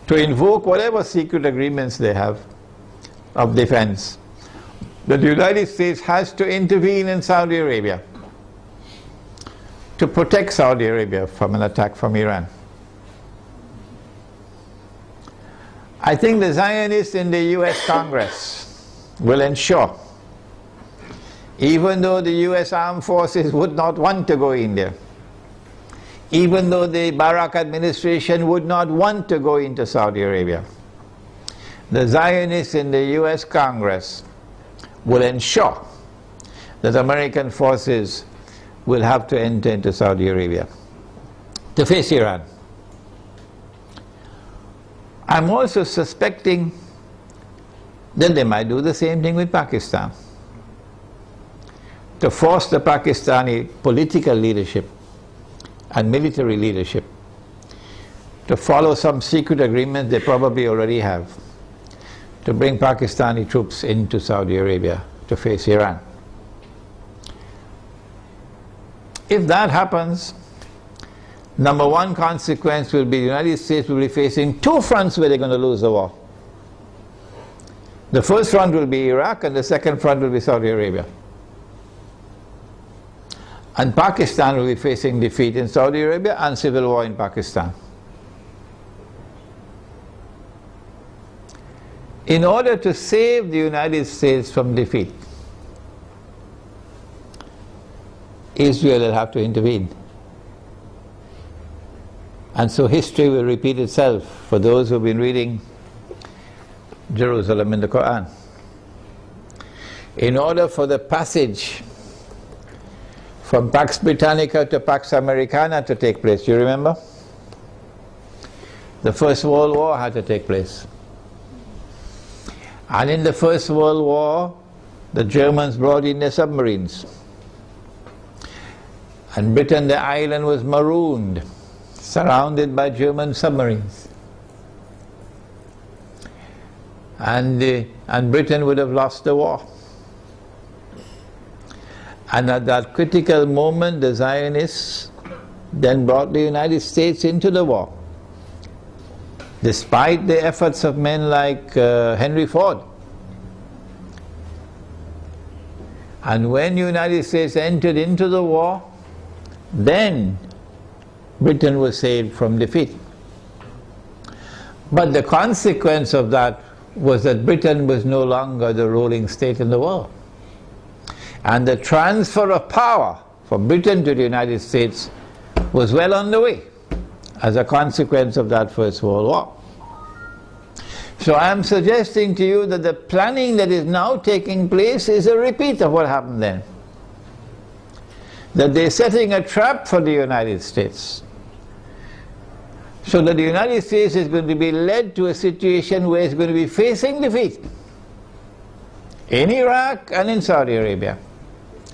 to invoke whatever secret agreements they have of defense. That the United States has to intervene in Saudi Arabia to protect Saudi Arabia from an attack from Iran. I think the Zionists in the US Congress will ensure, even though the US armed forces would not want to go in there, even though the Barak administration would not want to go into Saudi Arabia, the Zionists in the US Congress will ensure that American forces will have to enter into Saudi Arabia to face Iran. I'm also suspecting that they might do the same thing with Pakistan, to force the Pakistani political leadership and military leadership to follow some secret agreement they probably already have, to bring Pakistani troops into Saudi Arabia to face Iran. If that happens, number one consequence will be the United States will be facing two fronts where they're going to lose the war. The first front will be Iraq, and the second front will be Saudi Arabia. And Pakistan will be facing defeat in Saudi Arabia and civil war in Pakistan. In order to save the United States from defeat, Israel will have to intervene. And so history will repeat itself for those who have been reading Jerusalem in the Quran. In order for the passage from Pax Britannica to Pax Americana to take place, you remember? The First World War had to take place. And in the First World War, the Germans brought in their submarines. And Britain, the island, was marooned, surrounded by German submarines. And Britain would have lost the war. And at that critical moment, the Zionists then brought the United States into the war, despite the efforts of men like Henry Ford. And when the United States entered into the war, then Britain was saved from defeat. But the consequence of that was that Britain was no longer the ruling state in the world. And the transfer of power from Britain to the United States was well underway as a consequence of that First World War. So I am suggesting to you that the planning that is now taking place is a repeat of what happened then. That they're setting a trap for the United States, so that the United States is going to be led to a situation where it's going to be facing defeat in Iraq and in Saudi Arabia.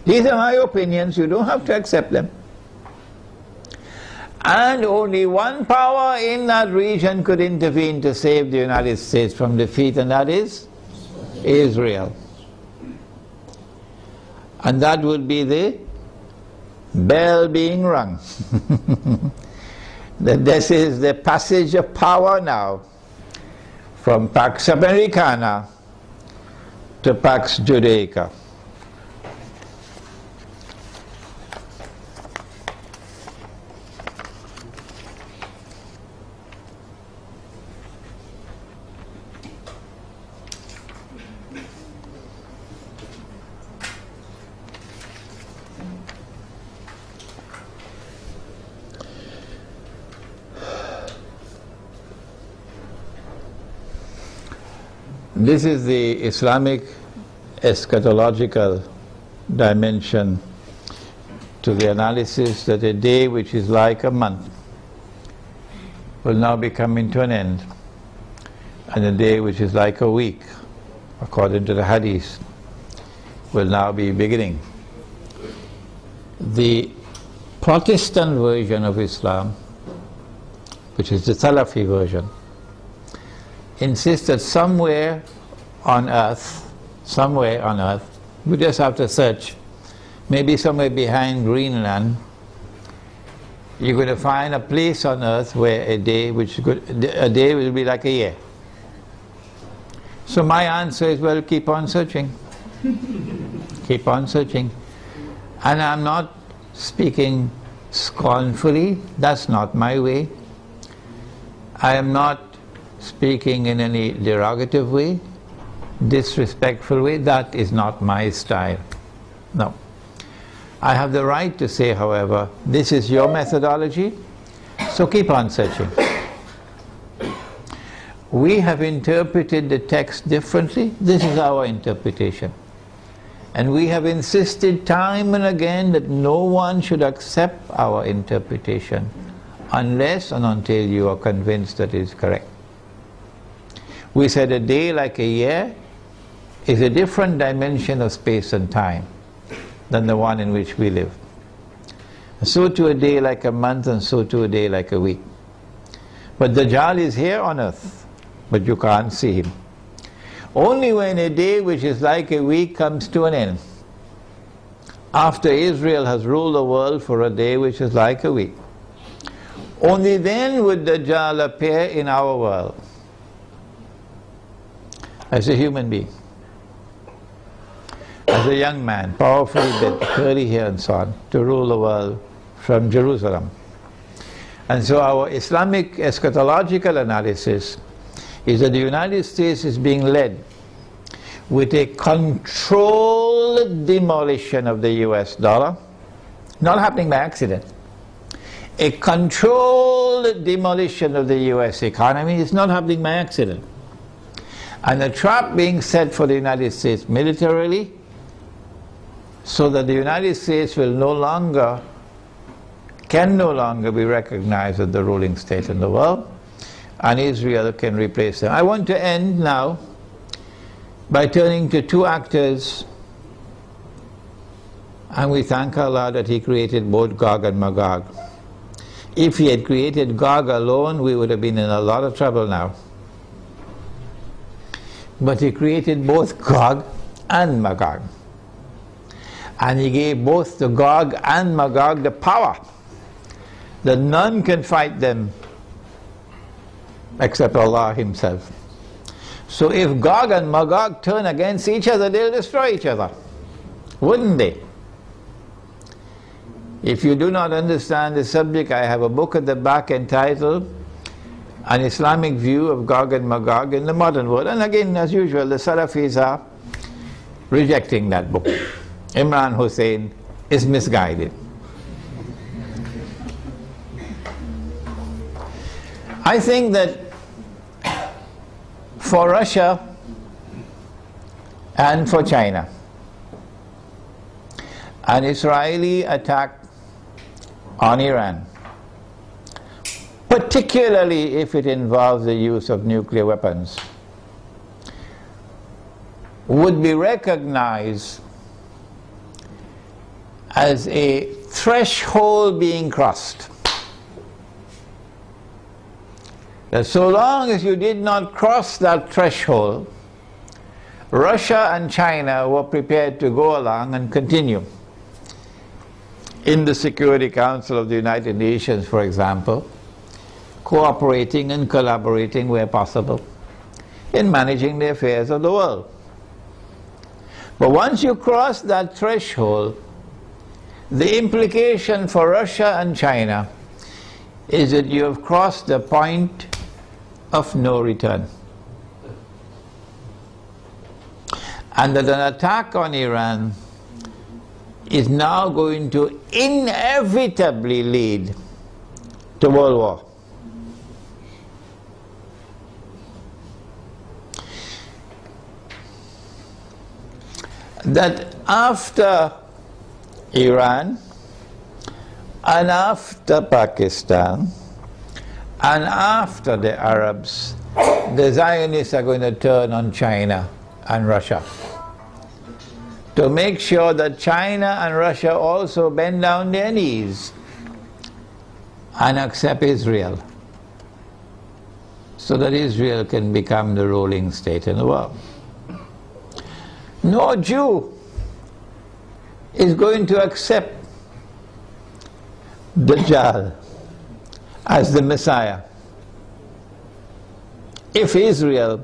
These are my opinions, you don't have to accept them. And only one power in that region could intervene to save the United States from defeat, and that is Israel. And that would be the bell being rung. That this is the passage of power now from Pax Americana to Pax Judaica. This is the Islamic eschatological dimension to the analysis that a day which is like a month will now be coming to an end, and a day which is like a week, according to the hadith, will now be beginning. The Protestant version of Islam, which is the Salafi version, insists that somewhere on earth, we just have to search, maybe somewhere behind Greenland, you're going to find a place on earth where a day will be like a year. So my answer is, well, keep on searching. Keep on searching. And I'm not speaking scornfully, that's not my way. I am not speaking in any derogative way, disrespectful way, that is not my style. No. I have the right to say, however, this is your methodology, so keep on searching. We have interpreted the text differently, this is our interpretation. And we have insisted time and again that no one should accept our interpretation unless and until you are convinced that it is correct. We said a day like a year is a different dimension of space and time than the one in which we live. So too a day like a month, and so too a day like a week. But Dajjal is here on earth, but you can't see him. Only when a day which is like a week comes to an end, after Israel has ruled the world for a day which is like a week, only then would Dajjal appear in our world as a human being, as a young man, powerfully built, curly hair and so on, to rule the world from Jerusalem. And so our Islamic eschatological analysis is that the United States is being led with a controlled demolition of the US dollar, not happening by accident. A controlled demolition of the US economy is not happening by accident. And a trap being set for the United States militarily, so that the United States will can no longer be recognized as the ruling state in the world, and Israel can replace them. I want to end now by turning to two actors, and we thank Allah that He created both Gog and Magog. If He had created Gog alone, we would have been in a lot of trouble now. But He created both Gog and Magog. And He gave both the Gog and Magog the power that none can fight them except Allah Himself. So if Gog and Magog turn against each other, they'll destroy each other, wouldn't they? If you do not understand the subject, I have a book at the back entitled An Islamic View of Gog and Magog in the Modern World. And again, as usual, the Salafis are rejecting that book. Imran Hosein is misguided. I think that for Russia and for China, an Israeli attack on Iran, particularly if it involves the use of nuclear weapons, would be recognized as a threshold being crossed. That so long as you did not cross that threshold, Russia and China were prepared to go along and continue. In the Security Council of the United Nations, for example, cooperating and collaborating where possible in managing the affairs of the world. But once you cross that threshold, the implication for Russia and China is that you have crossed the point of no return. And that an attack on Iran is now going to inevitably lead to world war. That after Iran, And after Pakistan, and after the Arabs, the Zionists are going to turn on China and Russia to make sure that China and Russia also bend down their knees and accept Israel, so that Israel can become the ruling state in the world. No Jew is going to accept Dajjal as the Messiah if Israel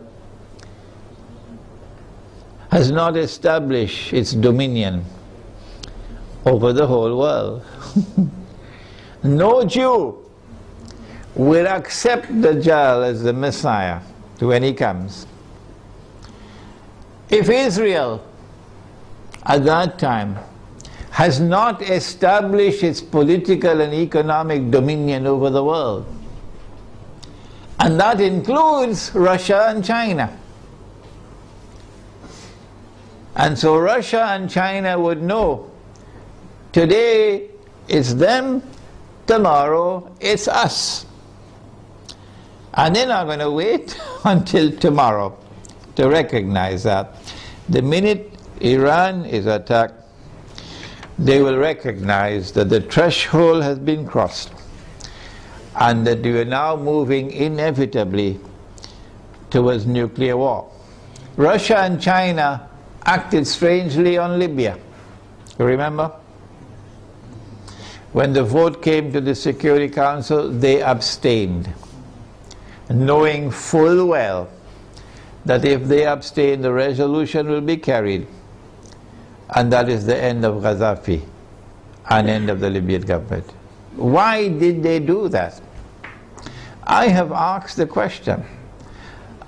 has not established its dominion over the whole world. No Jew will accept Dajjal as the Messiah when he comes if Israel at that time has not established its political and economic dominion over the world. And that includes Russia and China. And so Russia and China would know, today it's them, tomorrow it's us. And they're not going to wait until tomorrow to recognize that. The minute Iran is attacked, they will recognize that the threshold has been crossed and that we are now moving inevitably towards nuclear war. Russia and China acted strangely on Libya. Remember? When the vote came to the Security Council, they abstained, knowing full well that if they abstain, the resolution will be carried. And that is the end of Gaddafi and end of the Libyan government. Why did they do that? I have asked the question.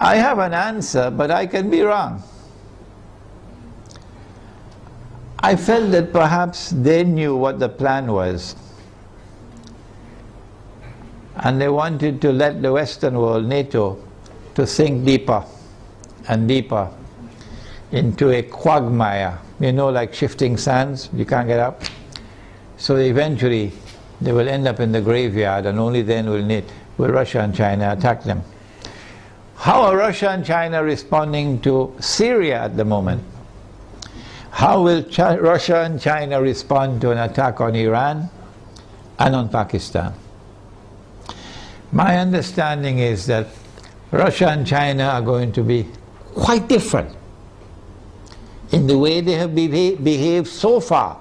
I have an answer, but I can be wrong. I felt that perhaps they knew what the plan was. And they wanted to let the Western world, NATO, to sink deeper and deeper into a quagmire. You know, like shifting sands, you can't get up. So eventually they will end up in the graveyard, and only then will Russia and China attack them. How are Russia and China responding to Syria at the moment? How will Russia and China respond to an attack on Iran and on Pakistan? My understanding is that Russia and China are going to be quite different in the way they have behaved so far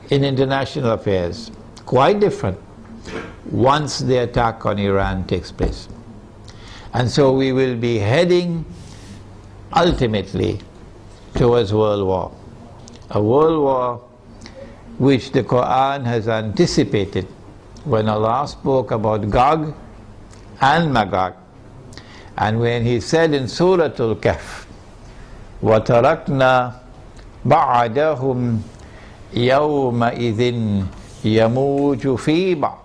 in international affairs. Quite different once the attack on Iran takes place. And so we will be heading ultimately towards world war. A world war which the Quran has anticipated when Allah spoke about Gog and Magog, and when He said in Surah Al-Kahf, وَتَرَكْنَا بَعْدَهُمْ يَوْمَئِذٍ يَمُوجُ فِي بَعْضٍ,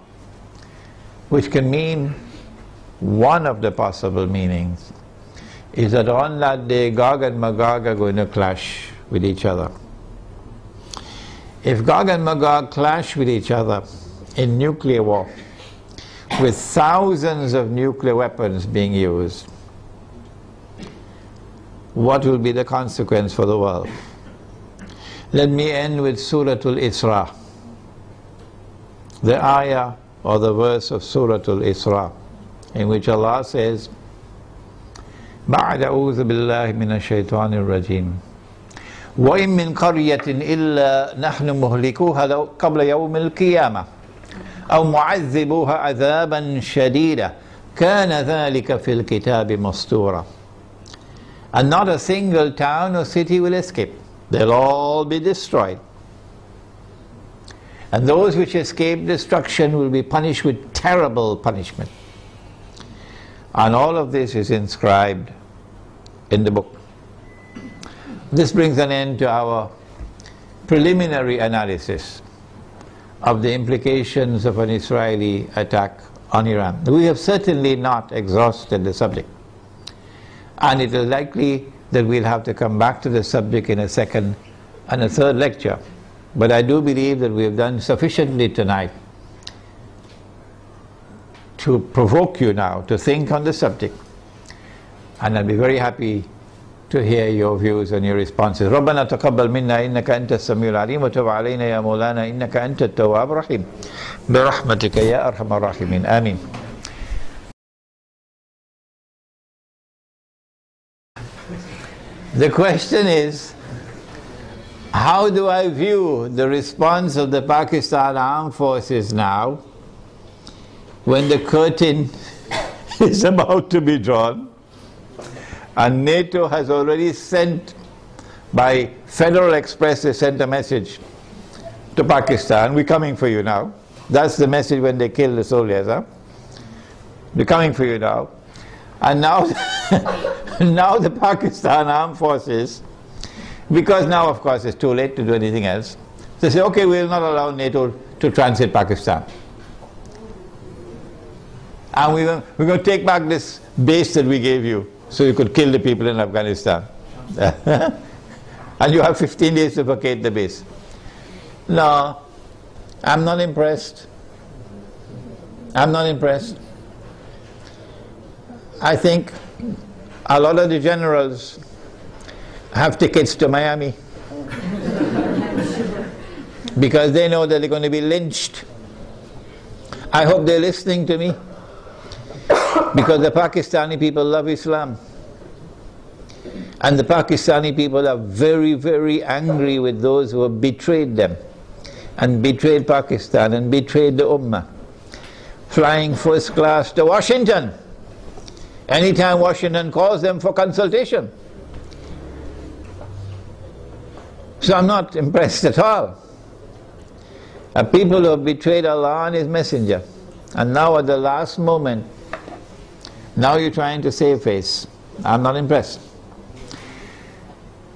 which can mean, one of the possible meanings is that on that day Gog and Magog are going to clash with each other. If Gog and Magog clash with each other in nuclear war, with thousands of nuclear weapons being used, what will be the consequence for the world? Let me end with Surah Al-Isra, the ayah or the verse of Surah Al-Isra, in which Allah says, بَعْدَ أَعُوذُ بِاللَّهِ مِنَ الشَّيْطَانِ الرَّجِيمِ وَإِن مِّن قَرْيَةٍ إِلَّا نَحْنُ مُهْلِكُوهَا قَبْلَ يَوْمِ الْقِيَامَةِ أَوْ مُعَذِّبُوهَا عَذَابًا شَدِيدًا كَانَ ذَلِكَ فِي الْكِتَابِ مَسْطُورًا. And not a single town or city will escape. They'll all be destroyed. And those which escape destruction will be punished with terrible punishment. And all of this is inscribed in the book. This brings an end to our preliminary analysis of the implications of an Israeli attack on Iran. We have certainly not exhausted the subject, and it is likely that we'll have to come back to the subject in a second and a third lecture, But I do believe that we have done sufficiently tonight to provoke you now to think on the subject. And I'll be very happy to hear your views and your responses. ربنا تقبل منا إنك أنت السميع العليم وتب علينا يا مولانا إنك أنت التواب الرحيم برحمتك يا أرحم الراحمين آمين. The question is, how do I view the response of the Pakistan Armed Forces now when the curtain is about to be drawn and NATO has already sent, by Federal Express, they sent a message to Pakistan, we're coming for you now. That's the message when they kill the soldiers, huh? We're coming for you now. And now, now the Pakistan Armed Forces, because now of course it's too late to do anything else, they say, okay, we will not allow NATO to transit Pakistan. And we're going to take back this base that we gave you, so you could kill the people in Afghanistan. And you have 15 days to vacate the base. No, I'm not impressed. I'm not impressed. I think a lot of the generals have tickets to Miami because they know that they're going to be lynched. I hope they're listening to me, because the Pakistani people love Islam. And the Pakistani people are very, very angry with those who have betrayed them and betrayed Pakistan and betrayed the Ummah. Flying first class to Washington anytime Washington calls them for consultation. So I'm not impressed at all. People who have betrayed Allah and His Messenger, and now at the last moment, now you're trying to save face. I'm not impressed.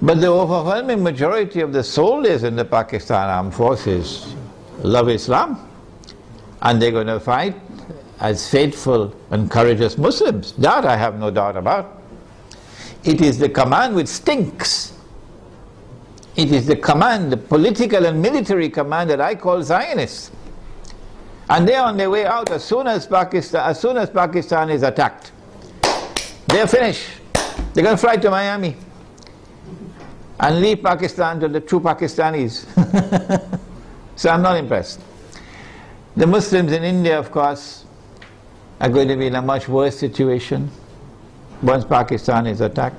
But the overwhelming majority of the soldiers in the Pakistan Armed Forces love Islam, and they're going to fight as faithful and courageous Muslims. That I have no doubt about. It is the command which stinks. It is the command, the political and military command, that I call Zionist. And they're on their way out as soon as Pakistan is attacked. They're finished. They're going to fly to Miami and leave Pakistan to the true Pakistanis. So I'm not impressed. The Muslims in India, of course, are going to be in a much worse situation once Pakistan is attacked.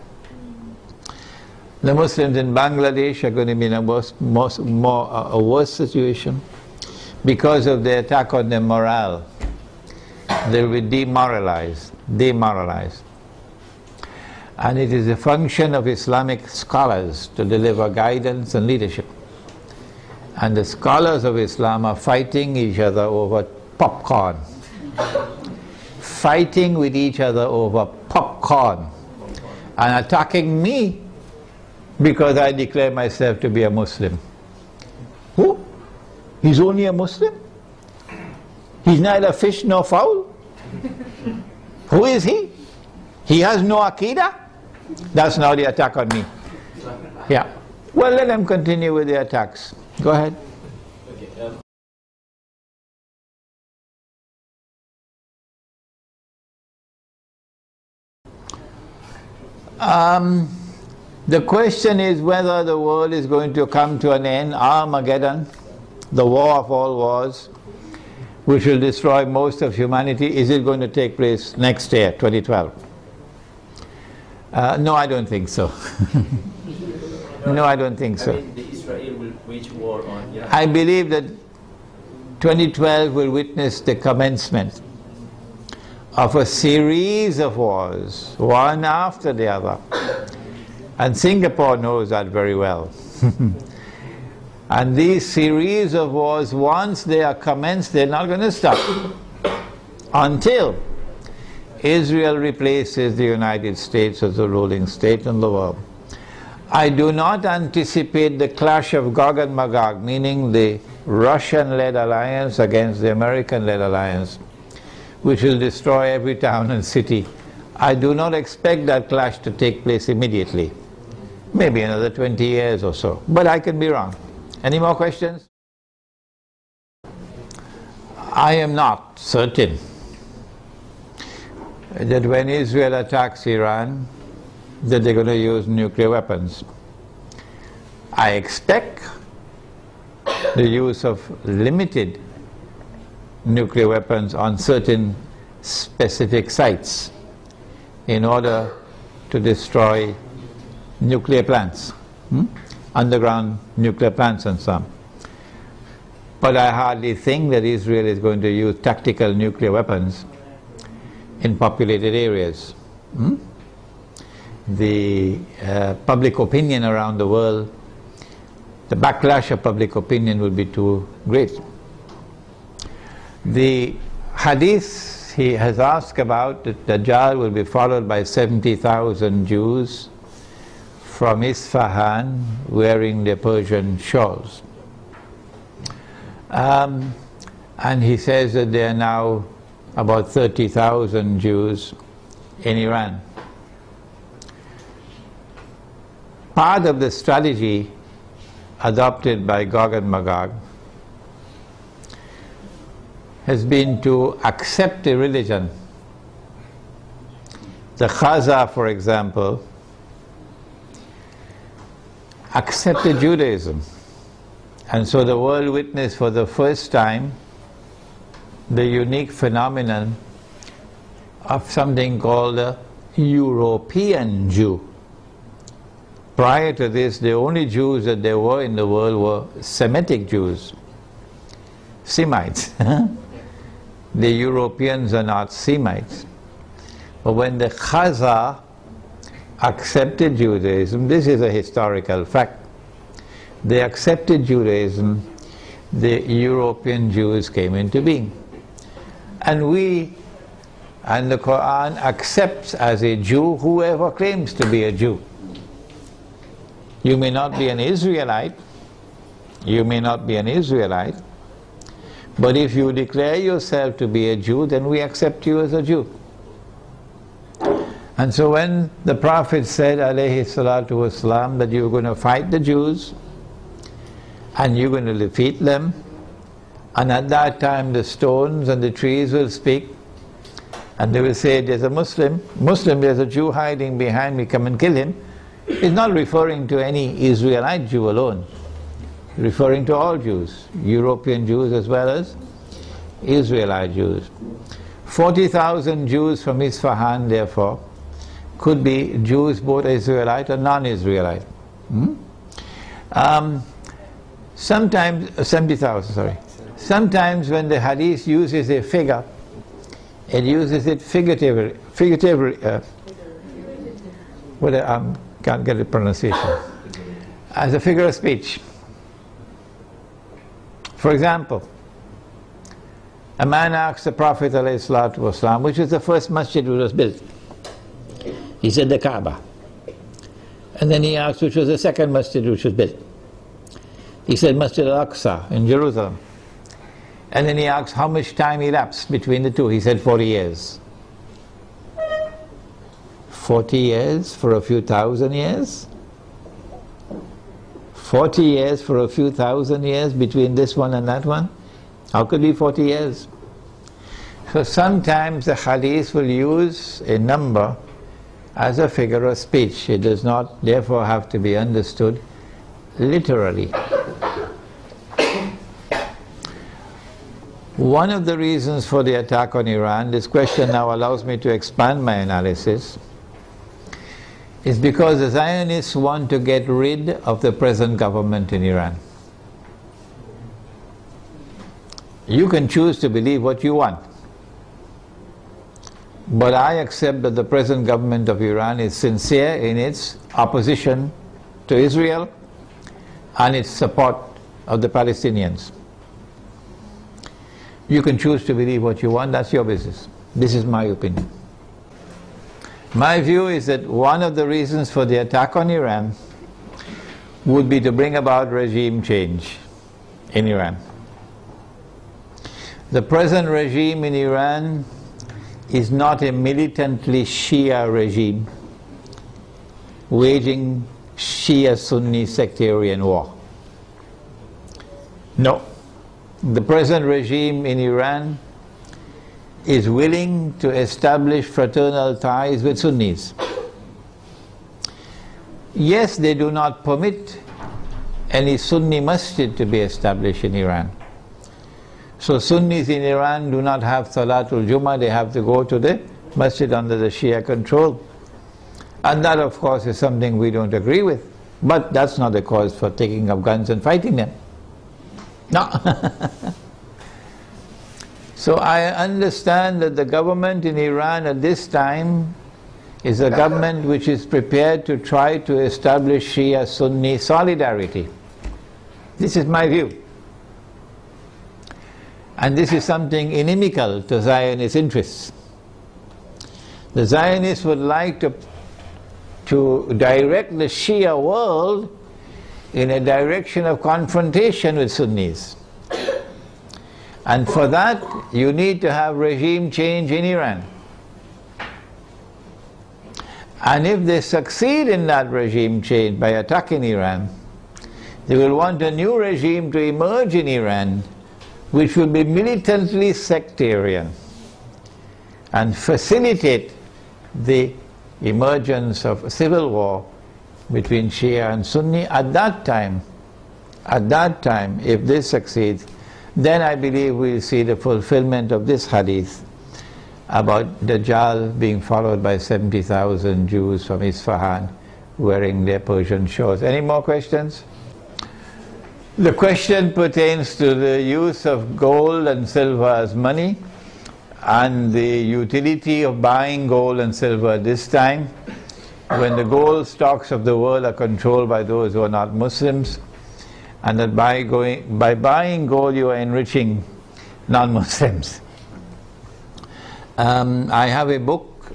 The Muslims in Bangladesh are going to be in a worse situation because of the attack on their morale. They will be demoralized. And it is a function of Islamic scholars to deliver guidance and leadership. And the scholars of Islam are fighting each other over popcorn. Fighting with each other over popcorn. And attacking me because I declare myself to be a Muslim. Who? He's only a Muslim? He's neither fish nor fowl? Who is he? He has no Aqidah? That's now the attack on me. Yeah. Well, let them continue with the attacks. Go ahead. The question is whether the world is going to come to an end, Armageddon, the war of all wars, which will destroy most of humanity. Is it going to take place next year, 2012? No, I don't think so. No, I don't think so. I mean, Israel will wage war on Iran. I believe that 2012 will witness the commencement of a series of wars, one after the other. And Singapore knows that very well. And these series of wars, once they are commenced, they're not going to stop until Israel replaces the United States as the ruling state in the world. I do not anticipate the clash of Gog and Magog, meaning the Russian-led alliance against the American-led alliance, which will destroy every town and city. I do not expect that clash to take place immediately. Maybe another 20 years or so, but I can be wrong. Any more questions? I am not certain that when Israel attacks Iran, that they're going to use nuclear weapons. I expect the use of limited nuclear weapons on certain specific sites in order to destroy nuclear plants, underground nuclear plants and so on. But I hardly think that Israel is going to use tactical nuclear weapons in populated areas. The public opinion around the world, the backlash of public opinion will be too great. The hadith he has asked about, that Dajjal will be followed by 70,000 Jews from Isfahan wearing their Persian shawls. And he says that there are now about 30,000 Jews in Iran. Part of the strategy adopted by Gog and Magog has been to accept a religion. The Khaza, for example, accepted Judaism. And so the world witnessed for the first time the unique phenomenon of something called a European Jew. Prior to this, the only Jews that there were in the world were Semitic Jews, Semites. The Europeans are not Semites. But when the Khaza accepted Judaism, this is a historical fact, they accepted Judaism, the European Jews came into being. And the Quran accepts as a Jew whoever claims to be a Jew. You may not be an Israelite, but if you declare yourself to be a Jew, then we accept you as a Jew. And so when the Prophet said, alayhi salatu wasalam, that you're going to fight the Jews, and you're going to defeat them, and at that time the stones and the trees will speak, and they will say, there's a Muslim, there's a Jew hiding behind me, come and kill him. It's not referring to any Israelite Jew alone, referring to all Jews, European Jews as well as Israelite Jews. 40,000 Jews from Isfahan, therefore, could be Jews both Israelite or non-Israelite. Sometimes, 70,000, sorry. Sometimes when the hadith uses a figure, it uses it figuratively, can't get the pronunciation, as a figure of speech. For example, a man asked the Prophet ﷺ, which was the first masjid which was built. He said the Kaaba. And then he asked which was the second masjid which was built. He said Masjid al-Aqsa in Jerusalem. And then he asked how much time elapsed between the two. He said 40 years. 40 years for a few thousand years? 40 years for a few thousand years between this one and that one? How could it be 40 years? So sometimes the hadith will use a number as a figure of speech. It does not therefore have to be understood literally. One of the reasons for the attack on Iran, this question now allows me to expand my analysis, is because the Zionists want to get rid of the present government in Iran. You can choose to believe what you want, but I accept that the present government of Iran is sincere in its opposition to Israel and its support of the Palestinians. You can choose to believe what you want, that's your business. This is my opinion. My view is that one of the reasons for the attack on Iran would be to bring about regime change in Iran. The present regime in Iran is not a militantly Shia regime waging Shia-Sunni sectarian war. No. The present regime in Iran is willing to establish fraternal ties with Sunnis. Yes, they do not permit any Sunni masjid to be established in Iran. So Sunnis in Iran do not have Salatul Jummah, they have to go to the masjid under the Shia control. And that, of course, is something we don't agree with. But that's not a cause for taking up guns and fighting them. No. So I understand that the government in Iran at this time is a government which is prepared to try to establish Shia-Sunni solidarity. This is my view. And this is something inimical to Zionist interests. The Zionists would like to direct the Shia world in a direction of confrontation with Sunnis. And for that, you need to have regime change in Iran. And if they succeed in that regime change by attacking Iran, they will want a new regime to emerge in Iran, which will be militantly sectarian and facilitate the emergence of a civil war between Shia and Sunni. At that time, if this succeeds, then I believe we'll see the fulfillment of this hadith about Dajjal being followed by 70,000 Jews from Isfahan wearing their Persian shawls. Any more questions? The question pertains to the use of gold and silver as money and the utility of buying gold and silver at this time when the gold stocks of the world are controlled by those who are not Muslims, and that by buying gold you are enriching non-Muslims. I have a book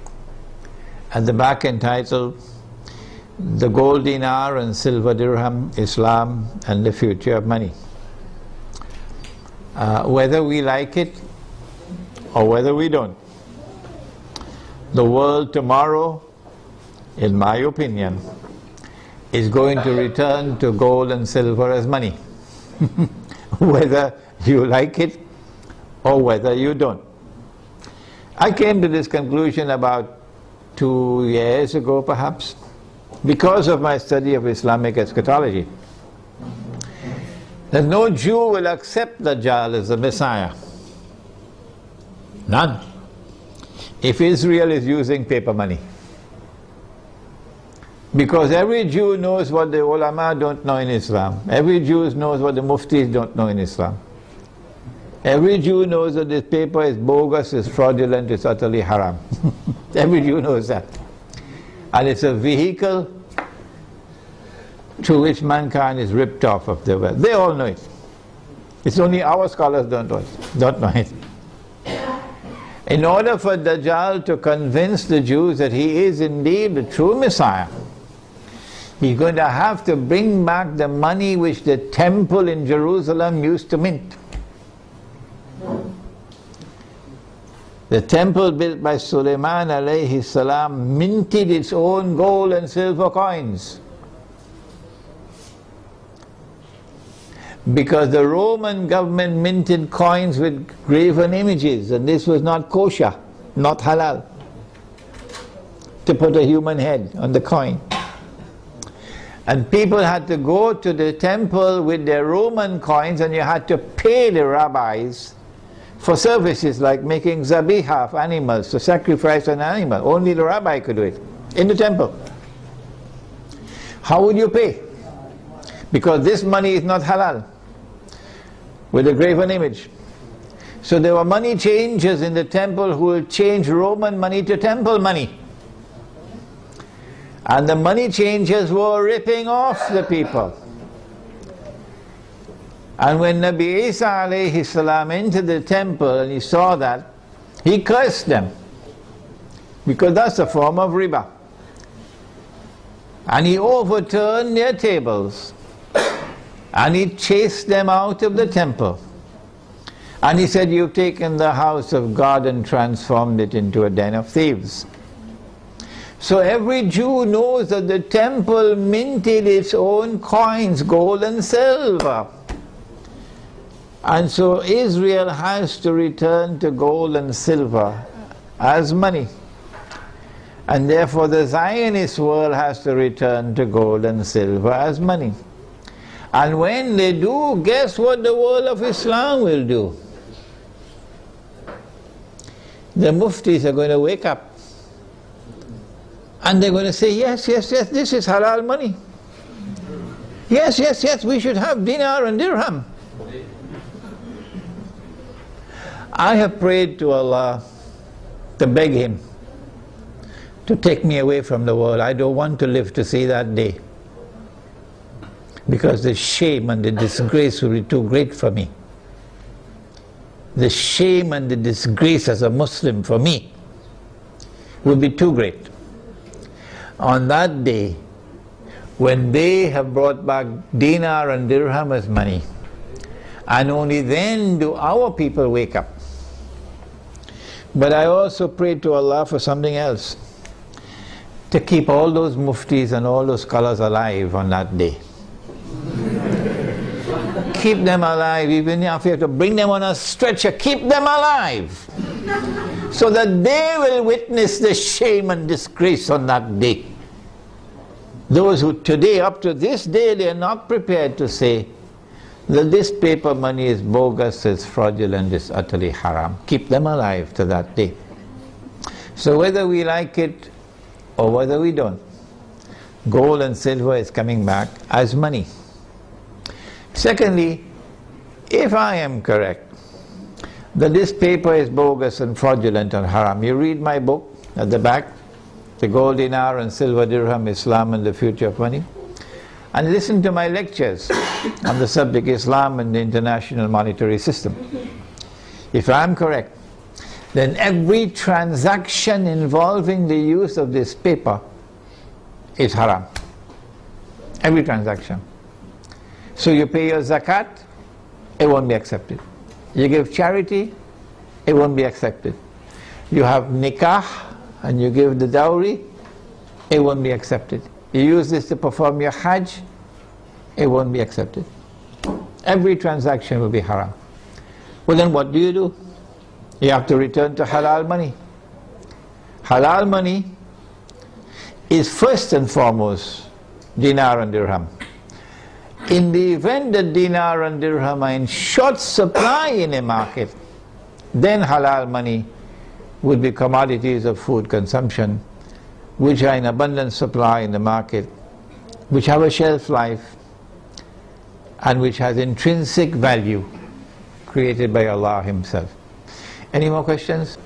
at the back entitled The Gold Dinar and Silver Dirham, Islam and the Future of Money. Whether we like it or whether we don't, the world tomorrow, in my opinion, is going to return to gold and silver as money. Whether you like it or whether you don't. I came to this conclusion about 2 years ago perhaps, because of my study of Islamic eschatology, that no Jew will accept Dajjal as the Messiah. None. If Israel is using paper money. Because every Jew knows what the ulama don't know in Islam. Every Jew knows what the muftis don't know in Islam. Every Jew knows that this paper is bogus, is fraudulent, is utterly haram. Every Jew knows that. And it's a vehicle through which mankind is ripped off of their wealth. They all know it. It's only our scholars don't know it. In order for Dajjal to convince the Jews that he is indeed the true Messiah, he's going to have to bring back the money which the temple in Jerusalem used to mint. The temple built by Sulaiman alayhi salam minted its own gold and silver coins. Because the Roman government minted coins with graven images, and this was not kosher, not halal, to put a human head on the coin. And people had to go to the temple with their Roman coins, and you had to pay the rabbis for services like making zabihah of animals, to sacrifice an animal. Only the rabbi could do it, in the temple. How would you pay? Because this money is not halal, with a graven image. So there were money changers in the temple who will change Roman money to temple money. And the money changers were ripping off the people. And when Nabi Isa alayhi salam entered the temple and he saw that, he cursed them, because that's a form of riba. And he overturned their tables, and he chased them out of the temple. And he said, "You've taken the house of God and transformed it into a den of thieves." So every Jew knows that the temple minted its own coins, gold and silver. And so Israel has to return to gold and silver as money. And therefore the Zionist world has to return to gold and silver as money. And when they do, guess what the world of Islam will do? The muftis are going to wake up. And they're going to say, yes, yes, yes, this is halal money. Yes, yes, yes, we should have dinar and dirham. I have prayed to Allah to beg Him to take me away from the world. I don't want to live to see that day, because the shame and the disgrace will be too great for me. The shame and the disgrace as a Muslim for me will be too great. On that day, when they have brought back dinar and dirham as money, and only then do our people wake up. But I also prayed to Allah for something else, to keep all those muftis and all those scholars alive on that day. Keep them alive, even if you have to bring them on a stretcher, keep them alive, so that they will witness the shame and disgrace on that day. Those who today, up to this day, they are not prepared to say that this paper money is bogus, it's fraudulent, it's utterly haram. Keep them alive to that day. So whether we like it or whether we don't, gold and silver is coming back as money. Secondly, if I am correct that this paper is bogus and fraudulent and haram, you read my book at the back, The Gold Dinar and Silver Dirham, Islam and the Future of Money, and listen to my lectures on the subject Islam and the International Monetary System. If I am correct, then every transaction involving the use of this paper is haram. Every transaction. So you pay your zakat, it won't be accepted. You give charity, it won't be accepted. You have nikah and you give the dowry, it won't be accepted. You use this to perform your hajj, it won't be accepted. Every transaction will be haram. Well, then what do? You have to return to halal money. Halal money is first and foremost dinar and dirham. In the event that dinar and dirham are in short supply in a market, then halal money would be commodities of food consumption, which are in abundant supply in the market, which have a shelf life, and which has intrinsic value created by Allah Himself. Any more questions?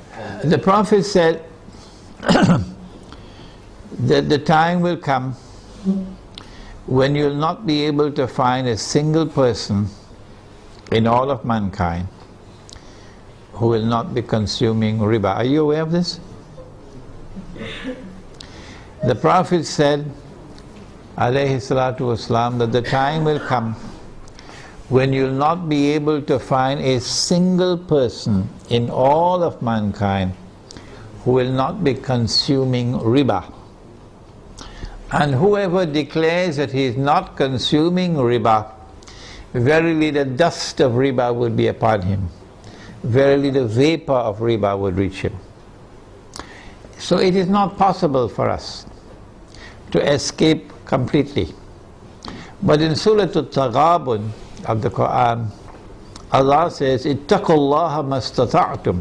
The Prophet said that the time will come when you'll not be able to find a single person in all of mankind who will not be consuming riba. Are you aware of this? The Prophet said, alayhi salatu wasalam, that the time will come when you'll not be able to find a single person in all of mankind who will not be consuming riba. And whoever declares that he is not consuming riba, verily the dust of riba will be upon him. Verily the vapor of riba will reach him. So it is not possible for us to escape completely. But in Surah Al-Taghabun of the Quran, Allah says, ittaqullaha mastata'tum.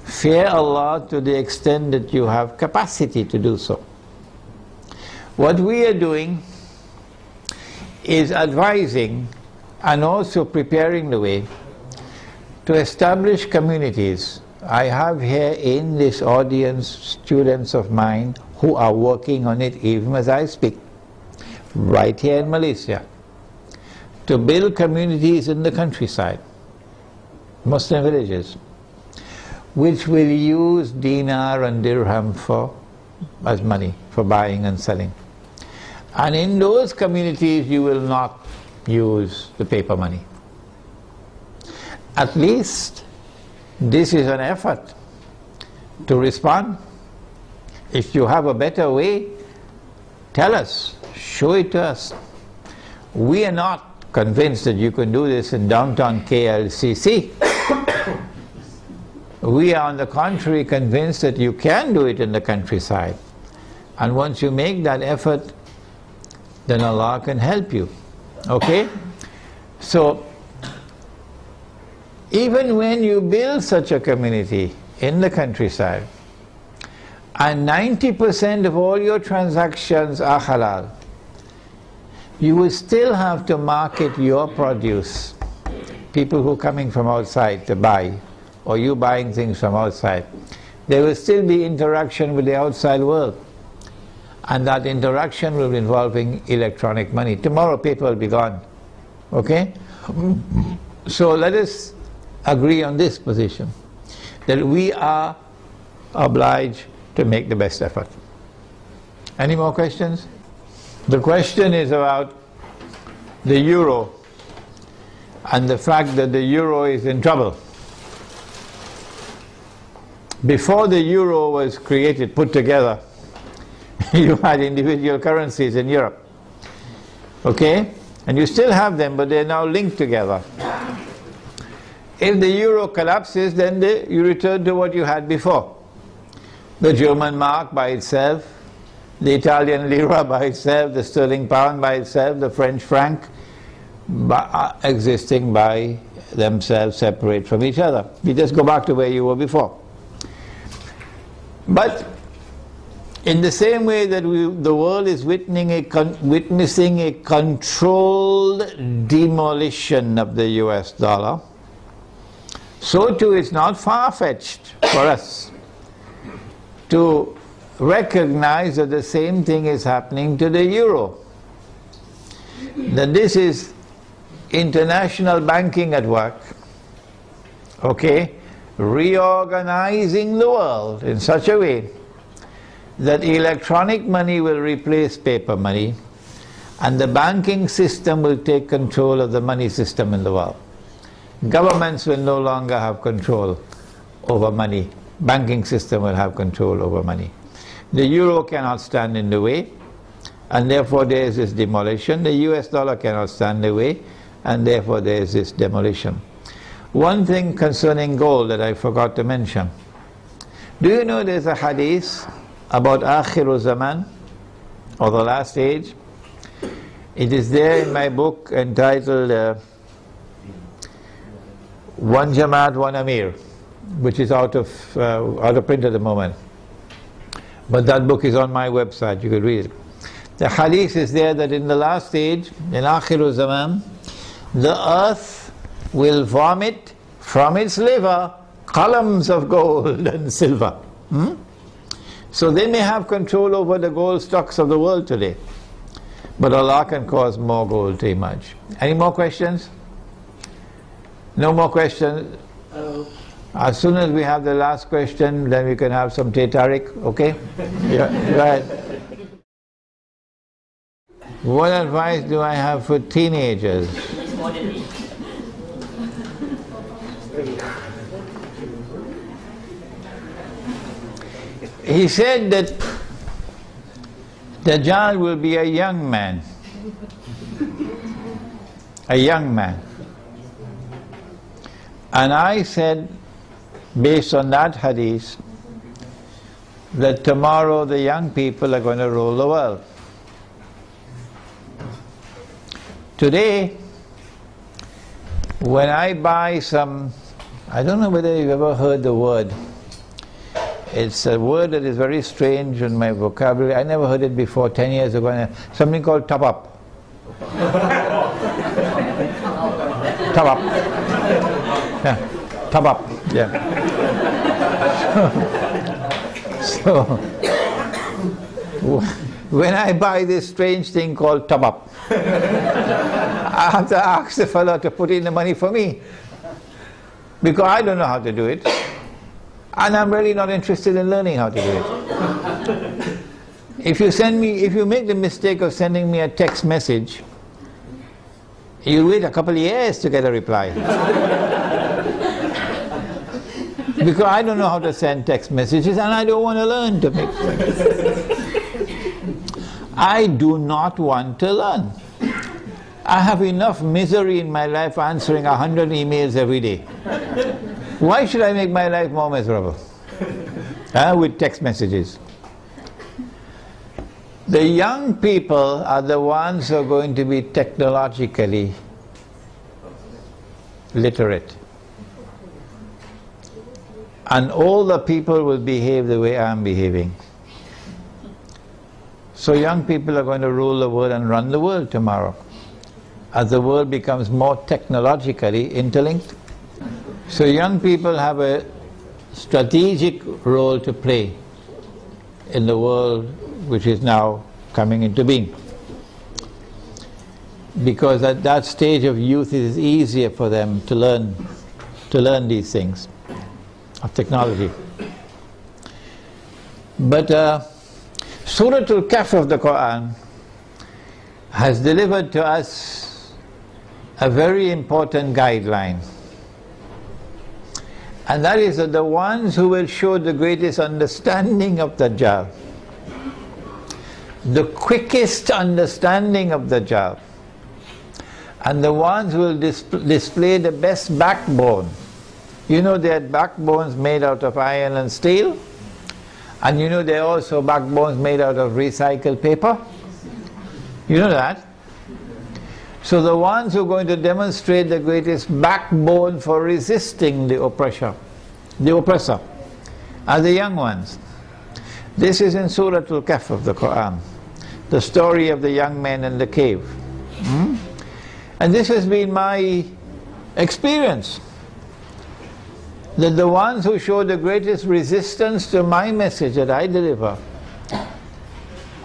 Fear Allah to the extent that you have capacity to do so. What we are doing is advising and also preparing the way to establish communities. I have here in this audience students of mine who are working on it even as I speak, right here in Malaysia, to build communities in the countryside, Muslim villages, which will use dinar and dirham as money for buying and selling. And in those communities you will not use the paper money. At least this is an effort to respond. If you have a better way, tell us, show it to us. We are not convinced that you can do this in downtown KLCC. We are on the contrary convinced that you can do it in the countryside. And once you make that effort, then Allah can help you. Okay? So, even when you build such a community in the countryside, and 90% of all your transactions are halal, you will still have to market your produce. People who are coming from outside to buy, or you buying things from outside, there will still be interaction with the outside world. And that interaction will be involving electronic money. Tomorrow paper will be gone. Okay? So let us agree on this position, that we are obliged to make the best effort. Any more questions? The question is about the euro and the fact that the euro is in trouble. Before the euro was created, put together, you had individual currencies in Europe. Okay? And you still have them, but they're now linked together. If the euro collapses, then you return to what you had before. The German mark by itself, the Italian lira by itself, the sterling pound by itself, the French franc existing by themselves, separate from each other. You just go back to where you were before. But in the same way that the world is witnessing a controlled demolition of the US dollar, so too it's not far-fetched for us to recognize that the same thing is happening to the euro. That this is international banking at work, okay, reorganizing the world in such a way that electronic money will replace paper money, and the banking system will take control of the money system in the world. Governments will no longer have control over money. Banking system will have control over money. The euro cannot stand in the way, and therefore there is this demolition. The US dollar cannot stand in the way, and therefore there is this demolition. One thing concerning gold that I forgot to mention. Do you know there's a hadith about Akhiru Zaman, or the last age? It is there in my book entitled One Jamaat, One Amir, which is out of print at the moment. But that book is on my website, you could read it. The hadith is there that in the last age, in Akhiru Zaman, the earth will vomit from its liver columns of gold and silver. So they may have control over the gold stocks of the world today, but Allah can cause more gold to emerge. Any more questions? No more questions? As soon as we have the last question, then we can have some Teh Tarik, okay? Yeah, go ahead. What advice do I have for teenagers? He said that Dajjal will be a young man. A young man. And I said, based on that hadith, that tomorrow the young people are going to rule the world. Today, when I buy some, I don't know whether you've ever heard the word. It's a word that is very strange in my vocabulary. I never heard it before 10 years ago. Something called top up. Top up. Yeah, top up. Yeah. So when I buy this strange thing called top up, I have to ask the fellow to put in the money for me, because I don't know how to do it, and I'm really not interested in learning how to do it. If you make the mistake of sending me a text message, you'll wait a couple of years to get a reply. Because I don't know how to send text messages, and I don't want to learn to make sense. I do not want to learn. I have enough misery in my life answering 100 emails every day. Why should I make my life more miserable? With text messages. The young people are the ones who are going to be technologically literate. And all the people will behave the way I'm behaving. So young people are going to rule the world and run the world tomorrow, as the world becomes more technologically interlinked. So young people have a strategic role to play in the world which is now coming into being. Because at that stage of youth it is easier for them to learn these things of technology. But Surah Al-Kahf of the Quran has delivered to us a very important guideline. And that is that the ones who will show the greatest understanding of Dajjal, the quickest understanding of Dajjal, and the ones who will display the best backbone. You know they had backbones made out of iron and steel, and you know there are also backbones made out of recycled paper. You know that? So the ones who are going to demonstrate the greatest backbone for resisting the oppressor are the young ones. This is in Surah Al-Kahf of the Quran, the story of the young men in the cave. And this has been my experience, that the ones who show the greatest resistance to my message that I deliver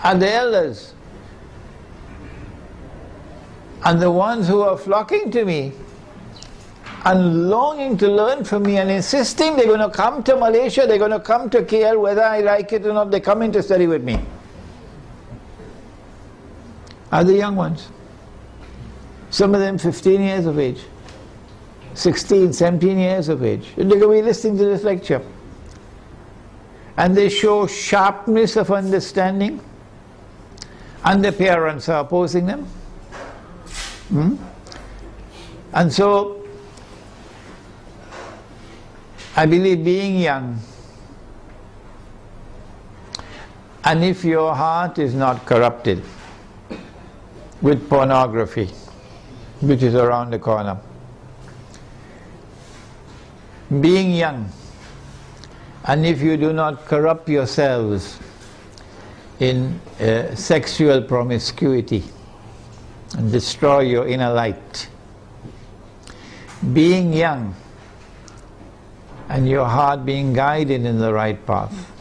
are the elders, and the ones who are flocking to me and longing to learn from me and insisting they're going to come to Malaysia, they're going to come to KL, whether I like it or not, they're coming to study with me, are the young ones. Some of them 15 years of age, 16, 17 years of age. And they're going to be listening to this lecture. And they show sharpness of understanding, and their parents are opposing them. And so, I believe being young, and if your heart is not corrupted with pornography, which is around the corner, being young, and if you do not corrupt yourselves in sexual promiscuity and destroy your inner light, being young and your heart being guided in the right path,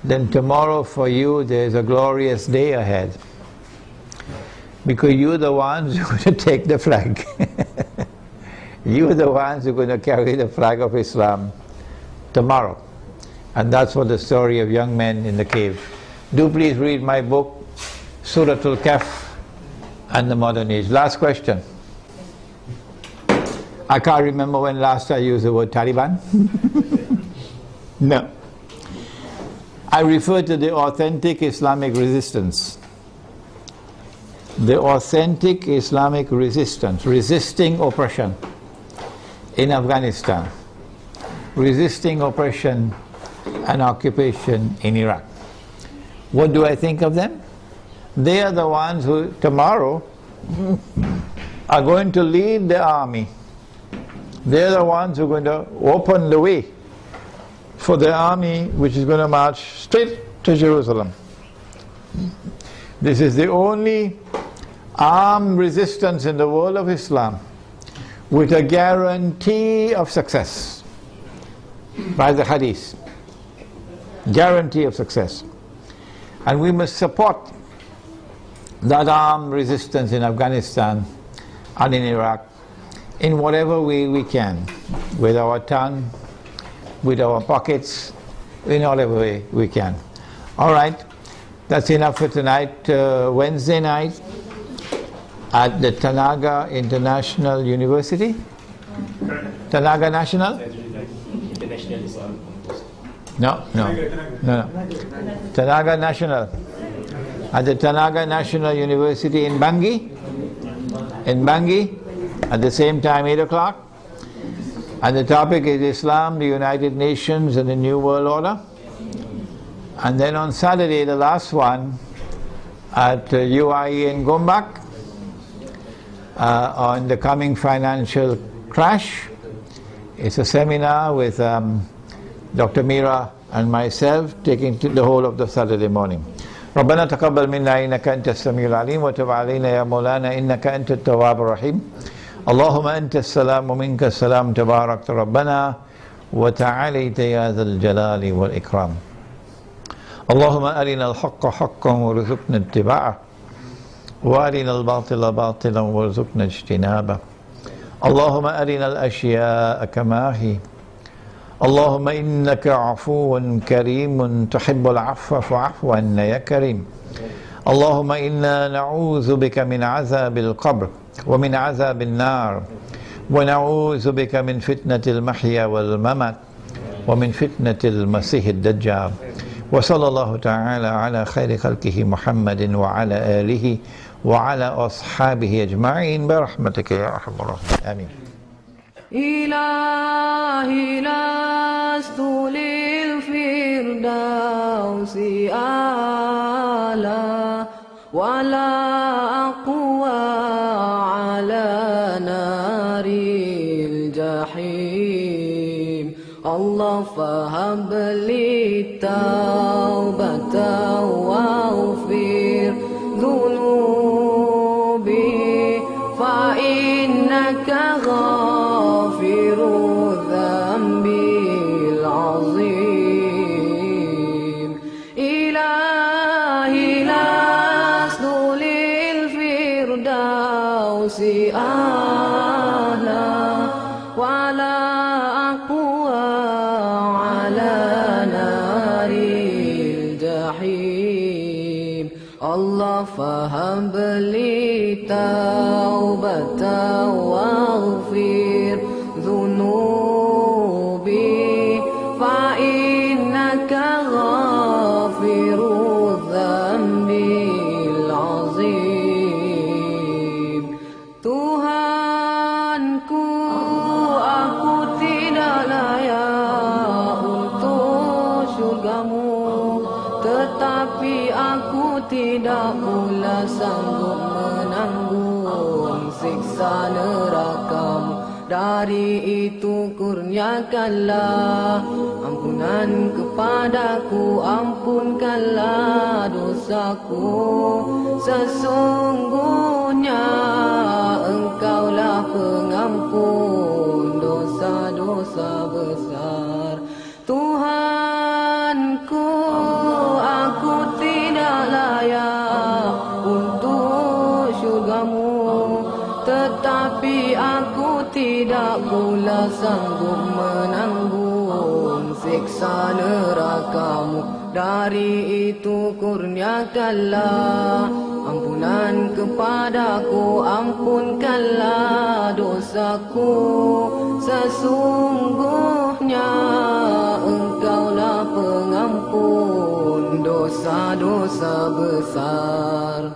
then tomorrow for you there is a glorious day ahead, because you're the ones who are going to take the flag. You're the ones who are going to carry the flag of Islam tomorrow. And that's what the story of young men in the cave. Do please read my book, Surah Al-Kahf and the Modern Age. Last question. I can't remember when last I used the word Taliban. No. I refer to the authentic Islamic resistance. The authentic Islamic resistance, resisting oppression in Afghanistan, resisting oppression and occupation in Iraq. What do I think of them? They are the ones who tomorrow are going to lead the army. They are the ones who are going to open the way for the army which is going to march straight to Jerusalem. This is the only armed resistance in the world of Islam with a guarantee of success by the hadith. Guarantee of success. And we must support that armed resistance in Afghanistan and in Iraq in whatever way we can, with our tongue, with our pockets, in whatever way we can. All right, that's enough for tonight. Wednesday night at the Tanaga International University. Tanaga National? No. Tanaga National. At the Tanaga National University in Bangi. in Bangi at the same time, 8 o'clock. And the topic is Islam, the United Nations and the New World Order. And then on Saturday, the last one, at UIE in Gombak, on the coming financial crash. It's a seminar with Dr. Mira and myself taking the whole of the Saturday morning. ربنا تقبل منا إنك أنت السميع العليم وتب علينا يا مولانا إنك أنت التواب الرحيم اللهم أنت السلام ومنك السلام تبارك ربنا وتعاليت يا ذا الجلال والإكرام اللهم أرنا الحق حقا وارزقنا اتباعه وأرنا الباطل باطلا وارزقنا اجتنابه اللهم أرنا الأشياء كما هي اللهم إنك عفو كريم تحب العفو فاعف عنا يا كريم اللهم إنا نعوذ بك من عذاب القبر ومن عذاب النار ونعوذ بك من فتنة المحيا والممات ومن فتنة المسيح الدجال وصلى الله تعالى على خير خلقه محمد وعلى آله وعلى أصحابه أجمعين برحمتك يا أرحم الراحمين آمين إلهي لست للفردوس أعلى ولا أقوى على نار الجحيم الله فهب لي توبة واغفر ذنوبي فإنك غافر الذنب العظيم إلهي لست للفردوس أعلى ولا أقوى على نار الجحيم الله فهب لي توبة واغفر ذنوبي فإنك غافر الذنب العظيم Tuhanku aku tidak layak untuk syurgamu tetapi aku tidak pula sanggup menanggung siksa nerakamu dari itu kurniakanlah ampunan kepadaku ampunkanlah dosaku sesungguhnya engkaulah pengampun dosa-dosa besar Tuhanku aku tidak layak untuk syurgamu tetapi aku tidak pula sanggup menanggung siksa nerakamu dari itu kurniakanlah ampunan kepadaku ampunkanlah dosaku sesungguhnya engkaulah pengampun dosa-dosa besar